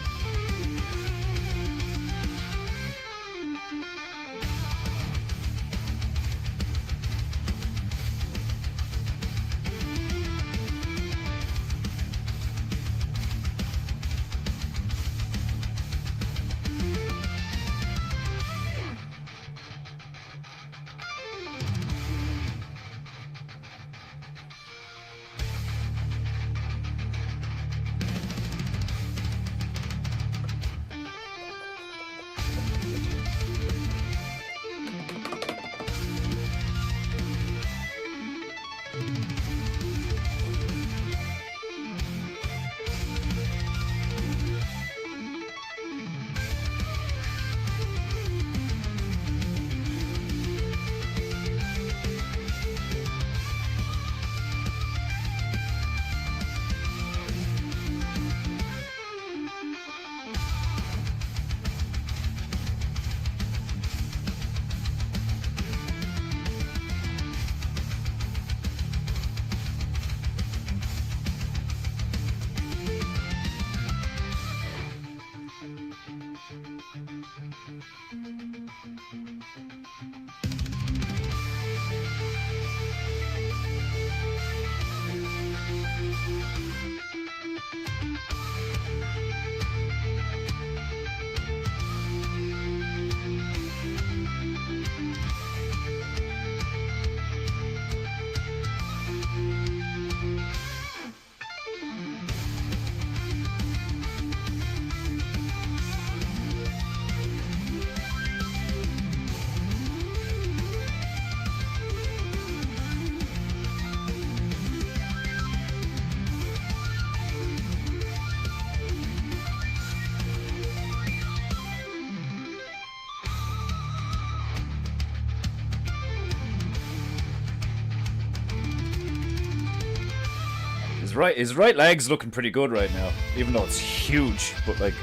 His right leg's looking pretty good right now, even though it's huge. But like,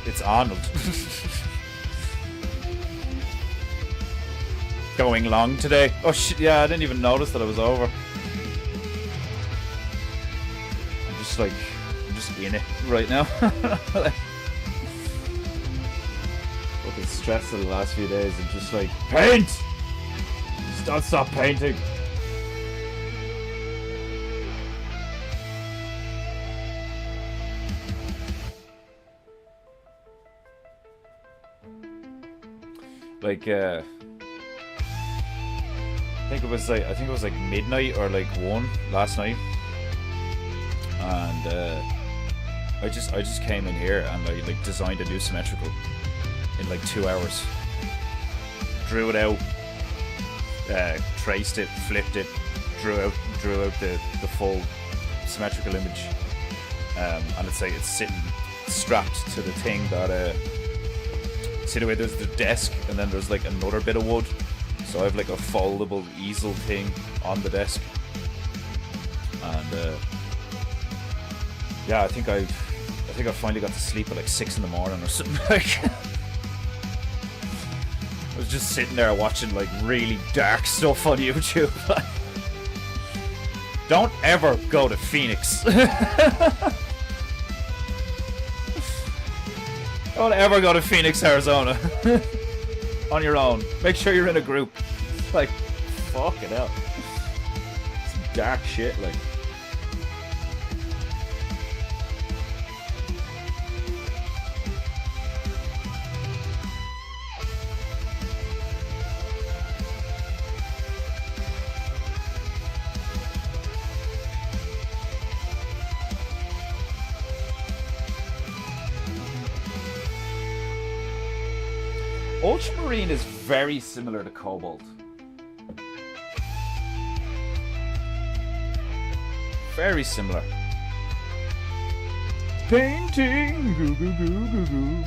it's Arnold. Going long today. Oh shit! Yeah, I didn't even notice that it was over. I'm just in it right now. Like, fucking stressed of the last few days and just like paint. Just don't stop painting. Like I think it was like midnight or like 1 last night, and I just came in here and I like designed a new symmetrical in like 2 hours. Drew it out, traced it, flipped it, drew out the full symmetrical image, and it's sitting strapped to the thing that see the way there's the desk and then there's like another bit of wood, so I have like a foldable easel thing on the desk, and yeah, I think I finally got to sleep at like 6 in the morning or something. Like, I was just sitting there watching like really dark stuff on YouTube. Don't ever go to Phoenix. Don't ever go to Phoenix, Arizona. On your own. Make sure you're in a group. Like, fucking hell. Some dark shit, like. Ultramarine is very similar to Cobalt. Very similar. Painting. Goo, goo, goo, goo, goo.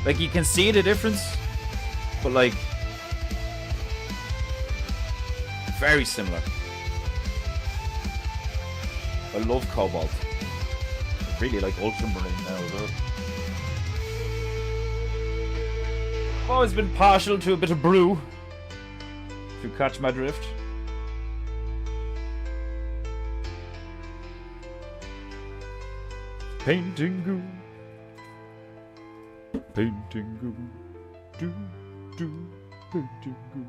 Like, you can see the difference, but like, very similar. I love Cobalt. I really like Ultramarine now as well. I've always been partial to a bit of brew, if you catch my drift. Painting goo. Painting goo. Do, do, painting goo.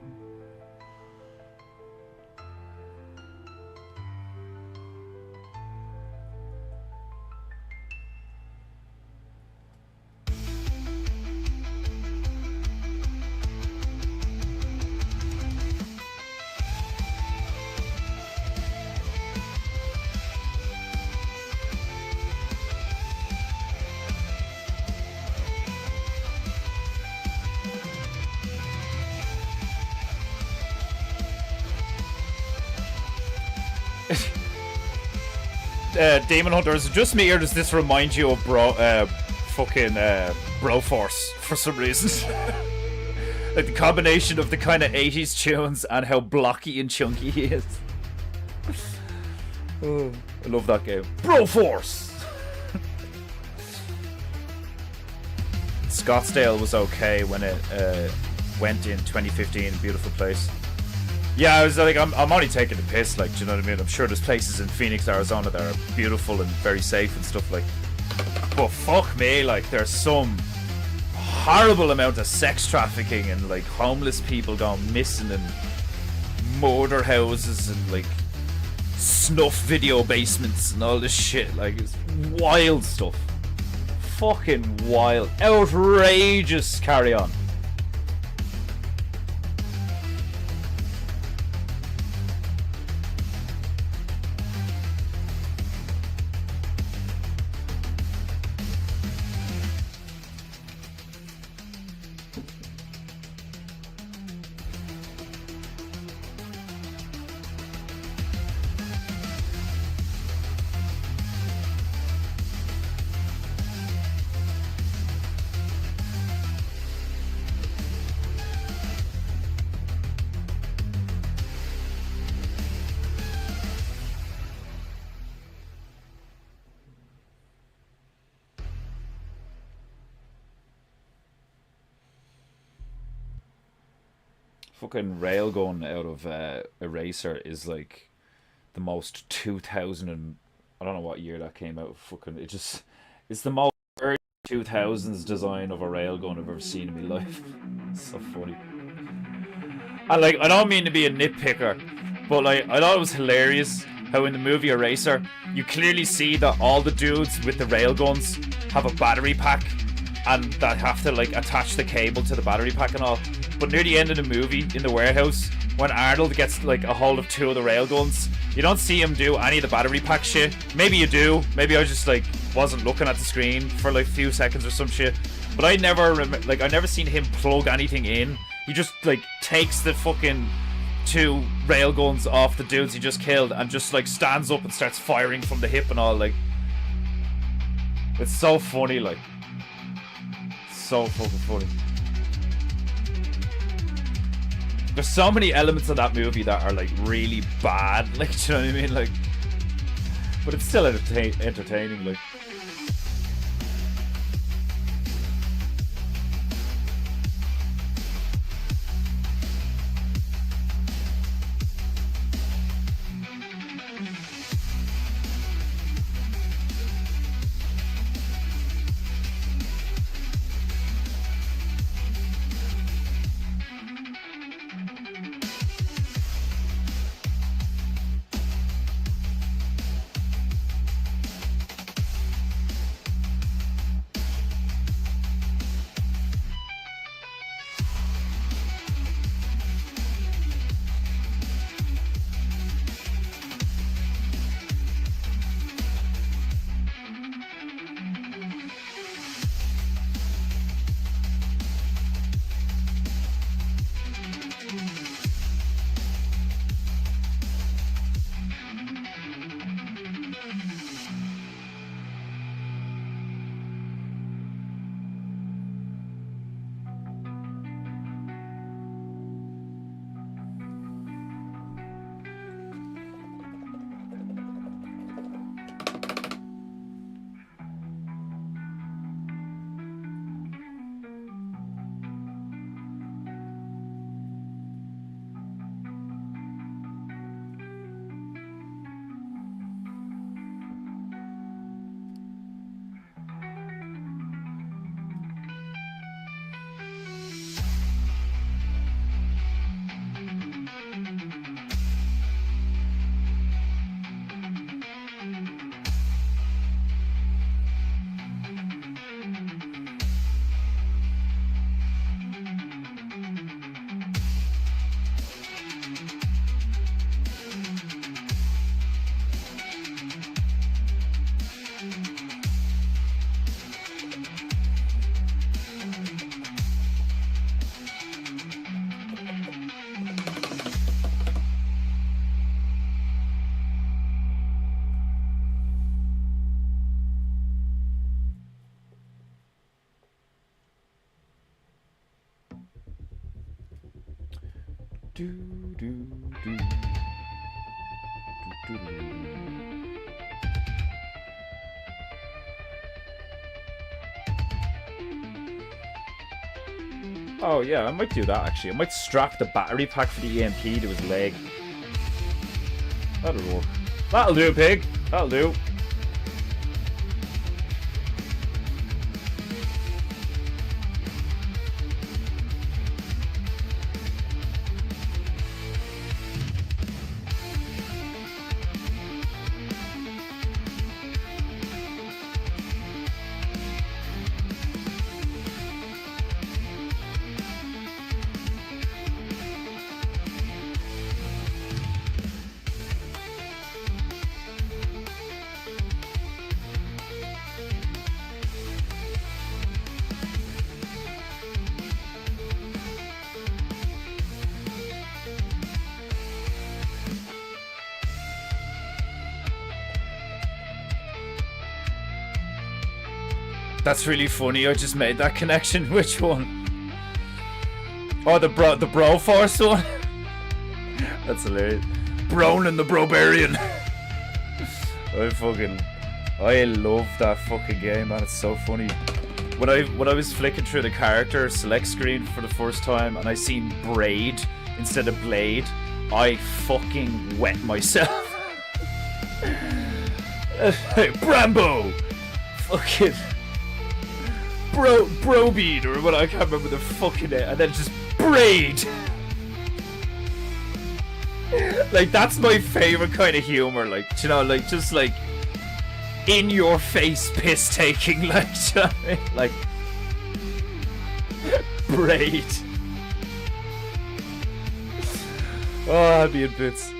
Demon Hunter, is it just me or does this remind you of Broforce for some reason? Like the combination of the kind of 80s tunes and how blocky and chunky he is. Oh, I love that game. Broforce! Scottsdale was okay when it went in 2015, beautiful place. Yeah, I was like, I'm only taking the piss, like, do you know what I mean? I'm sure there's places in Phoenix, Arizona that are beautiful and very safe and stuff, like. But fuck me, like, there's some horrible amount of sex trafficking and, like, homeless people going missing and murder houses and, like, snuff video basements and all this shit. Like, it's wild stuff. Fucking wild. Outrageous carry on. Fucking railgun out of Eraser is like the most 2000 and I don't know what year that came out. Fucking it's the most early 2000s design of a railgun I've ever seen in my life. It's so funny. And like, I don't mean to be a nitpicker, but like, I thought it was hilarious how in the movie Eraser you clearly see that all the dudes with the railguns have a battery pack and that have to like attach the cable to the battery pack and all. But near the end of the movie, in the warehouse, when Arnold gets like a hold of 2 of the railguns, you don't see him do any of the battery pack shit. Maybe you do. Maybe I just like wasn't looking at the screen for like a few seconds or some shit. But I never I never seen him plug anything in. He just like takes the fucking 2 railguns off the dudes he just killed and just like stands up and starts firing from the hip and all. Like, it's so funny. Like, so fucking funny. There's so many elements of that movie that are like really bad, like, do you know what I mean? Like, but it's still entertaining, like. Do, do, do. Do, do, do. Oh yeah, I might do that actually. I might strap the battery pack for the EMP to his leg. That'll work. That'll do, pig. That'll do. That's really funny. I just made that connection. Which one? Oh, the Broforce one. That's hilarious. Bronin the Brobarian. I love that fucking game, man. It's so funny. When I was flicking through the character select screen for the first time and I seen Braid instead of blade, I fucking wet myself. Brambo! Fucking Brobead, or what, I can't remember the fucking name, and then just braid. Like, that's my favorite kind of humor, like, you know, like, just like in your face piss taking, like, you know what I mean? Like, braid. Oh, I'd be in bits.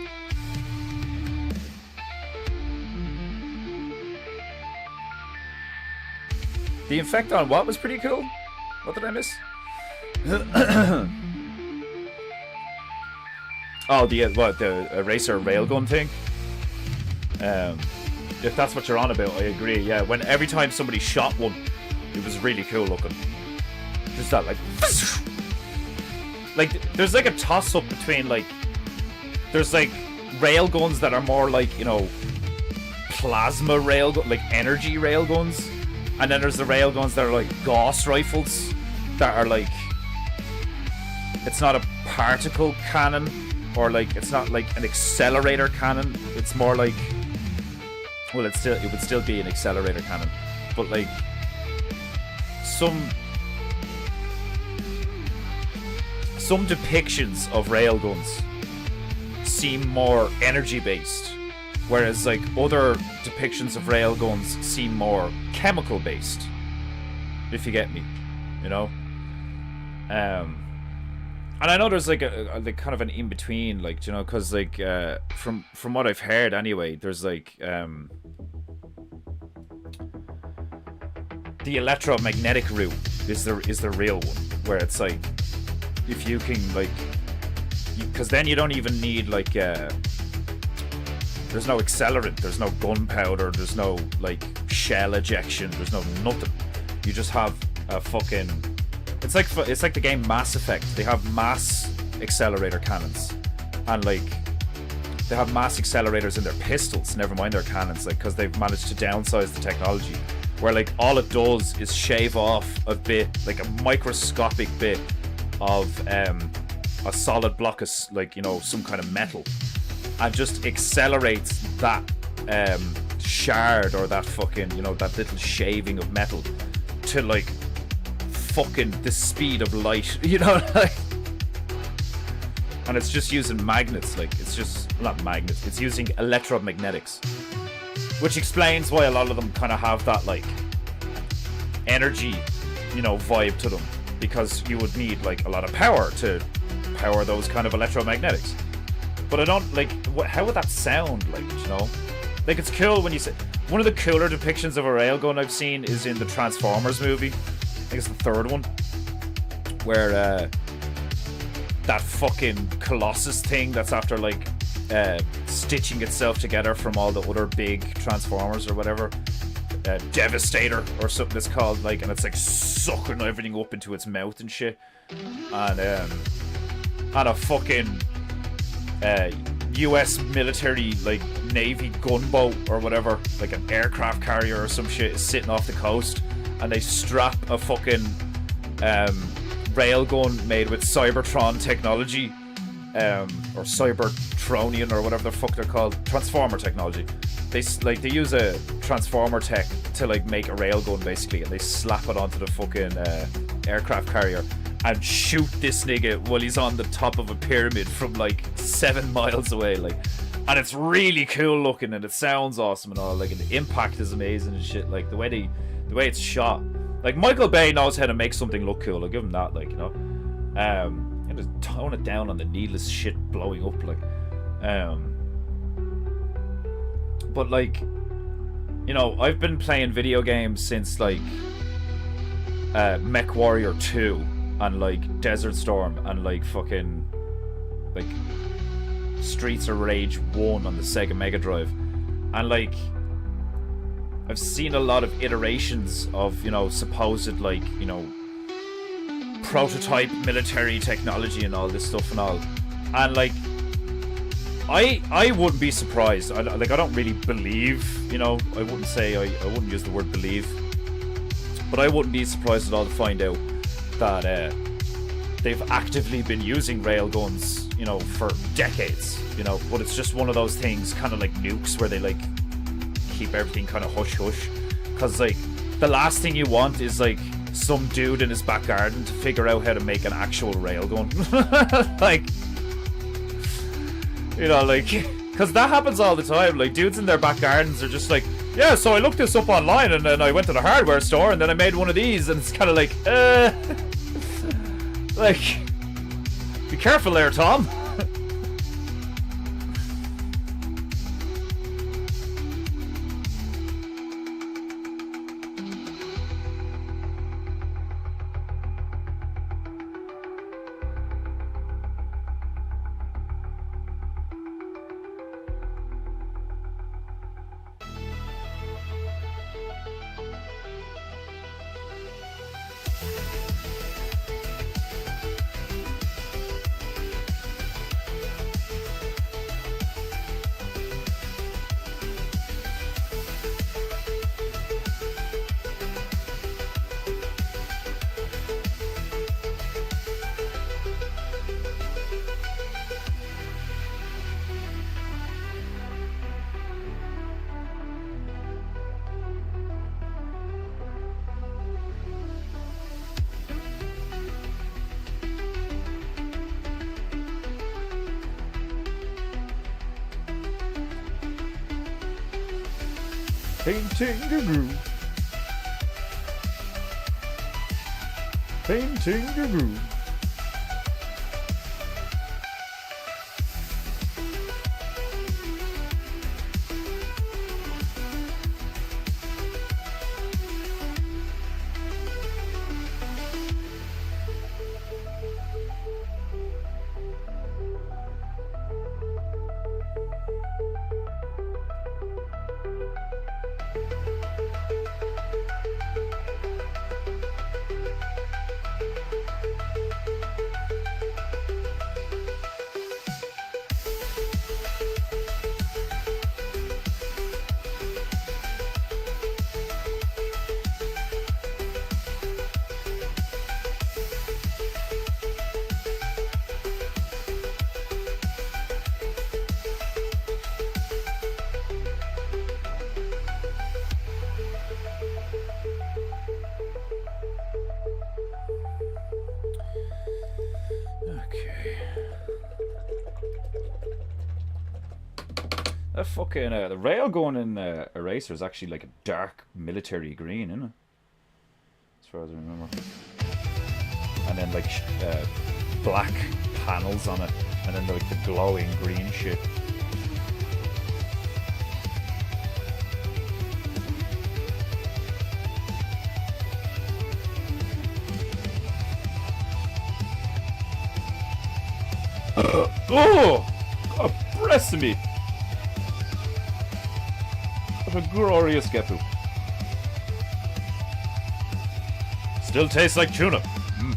The effect on what was pretty cool? What did I miss? Oh, the eraser railgun thing. If that's what you're on about, I agree. Yeah, when every time somebody shot one, it was really cool looking. Just that, like there's like a toss up between like, there's like railguns that are more like, you know, plasma railgun, like energy railguns. And then there's the railguns that are like Gauss rifles, that are like, it's not a particle cannon, or like, it's not like an accelerator cannon. It's more like, well, it would still be an accelerator cannon, but like some depictions of railguns seem more energy based, whereas like other depictions of railguns seem more chemical based, if you get me, you know. And I know there's like a like kind of an in between, like, you know, because like from what I've heard anyway, there's like the electromagnetic route is the real one, where it's like, if you can like, because then you don't even need like there's no accelerant, there's no gunpowder, there's no like shell ejection, there's no nothing. You just have a fucking, it's like the game Mass Effect. They have mass accelerator cannons, and like they have mass accelerators in their pistols, never mind their cannons, like, because they've managed to downsize the technology, where like all it does is shave off a bit, like a microscopic bit of a solid block of, like, you know, some kind of metal, and just accelerates that shard, or that fucking, you know, that little shaving of metal to like fucking the speed of light, you know, like, and it's just using magnets, like, it's just not magnets, it's using electromagnetics, which explains why a lot of them kind of have that like energy, you know, vibe to them, because you would need like a lot of power to power those kind of electromagnetics. But I don't like, how would that sound, like, you know? Like, it's cool when you say, one of the cooler depictions of a railgun I've seen is in the Transformers movie. I think it's the third one, where that fucking Colossus thing that's after like stitching itself together from all the other big Transformers or whatever, Devastator or something it's called, like, and it's like sucking everything up into its mouth and shit, and a fucking US military, like, Navy gunboat or whatever, like an aircraft carrier or some shit, is sitting off the coast, and they strap a fucking railgun made with Cybertron technology, or Cybertronian, or whatever the fuck they're called, Transformer technology. They use a Transformer tech to like make a railgun basically, and they slap it onto the fucking aircraft carrier and shoot this nigga while he's on the top of a pyramid from like 7 miles away, like, and it's really cool looking, and it sounds awesome and all, like, and the impact is amazing and shit, like the way it's shot. Like, Michael Bay knows how to make something look cool, I'll give him that, like, you know. And just tone it down on the needless shit blowing up, like, but like, you know, I've been playing video games since like Mech Warrior 2 and like Desert Storm and like fucking like Streets of Rage 1 on the Sega Mega Drive, and like I've seen a lot of iterations of, you know, supposed, like, you know, prototype military technology and all this stuff and all, and like I wouldn't be surprised. I don't really believe, you know, I wouldn't say, I wouldn't use the word believe, but I wouldn't be surprised at all to find out that they've actively been using railguns, you know, for decades, you know, but it's just one of those things, kind of like nukes, where they like keep everything kind of hush hush, because like the last thing you want is like some dude in his back garden to figure out how to make an actual railgun. Like, you know, like, because that happens all the time. Like, dudes in their back gardens are just like, yeah, so I looked this up online, and then I went to the hardware store, and then I made one of these, and it's kind of like, like, be careful there, Tom. Painting a groove. Painting a groove. That fucking the rail going in Eraser is actually like a dark military green, isn't it? As far as I remember. And then like black panels on it, and then like the glowing green shit. Oh! God bless me! What a glorious Gepu. Still tastes like tuna. Mm.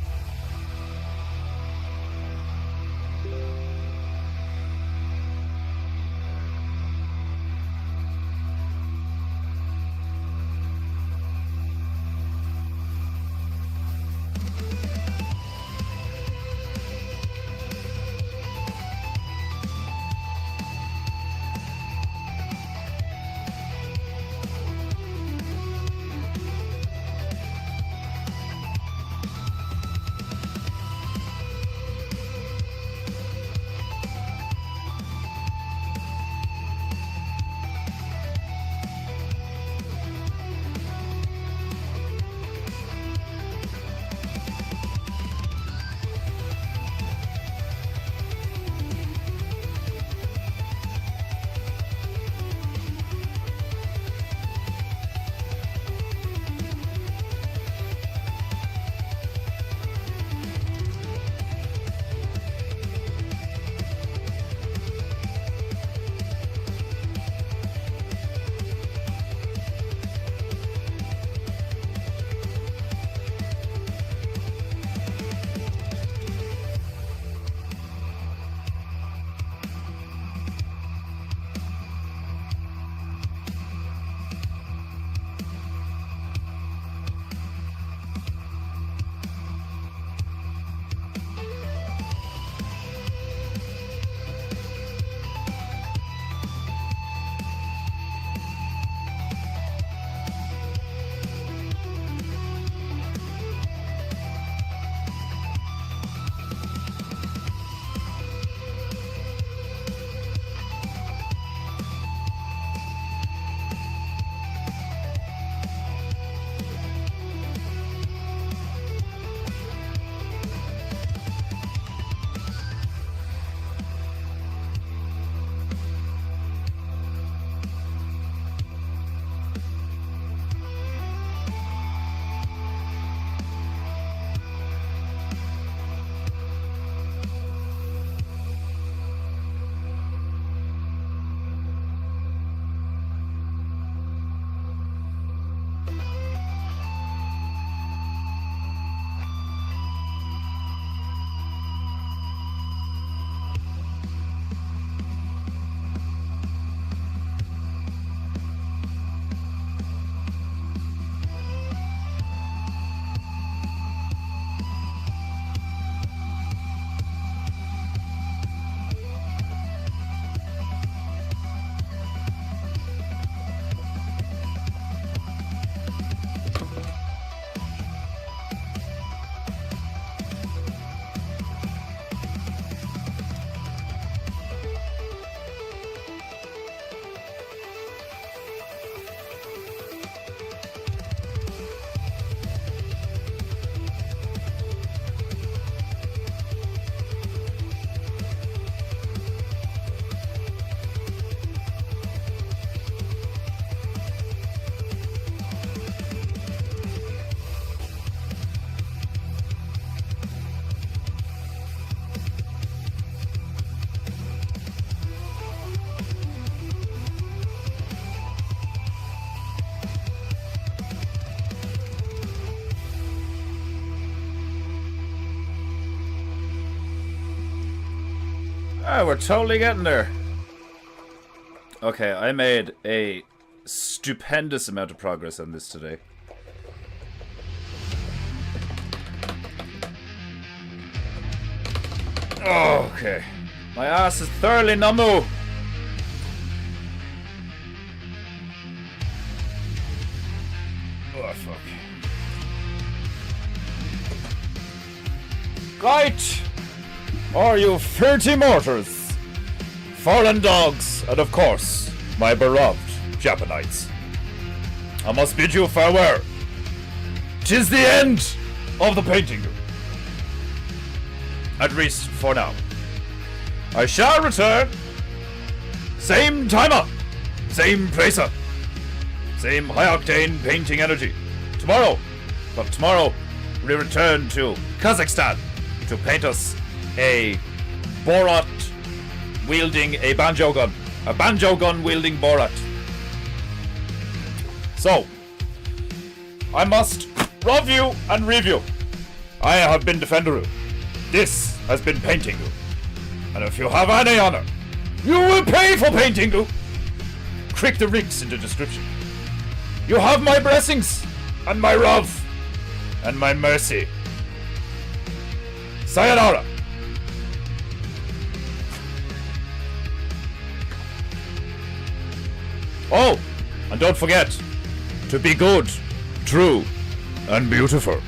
Ah, we're totally getting there. Okay, I made a stupendous amount of progress on this today. Okay. My ass is thoroughly numb. Oh, fuck. Right! Are you filthy mortars? Fallen dogs, and of course, my beloved Japanites. I must bid you farewell. 'Tis the end of the painting. At least for now. I shall return. Same timer, same placer, same high-octane painting energy. Tomorrow, but tomorrow we return to Kazakhstan to paint us a Borat wielding a banjo gun wielding Borat. So, I must review and review. I have been Defenderu. This has been Paintingu. And if you have any honor, you will pay for Paintingu. Click the links in the description. You have my blessings, and my love, and my mercy. Sayonara. Oh, and don't forget to be good, true, and beautiful.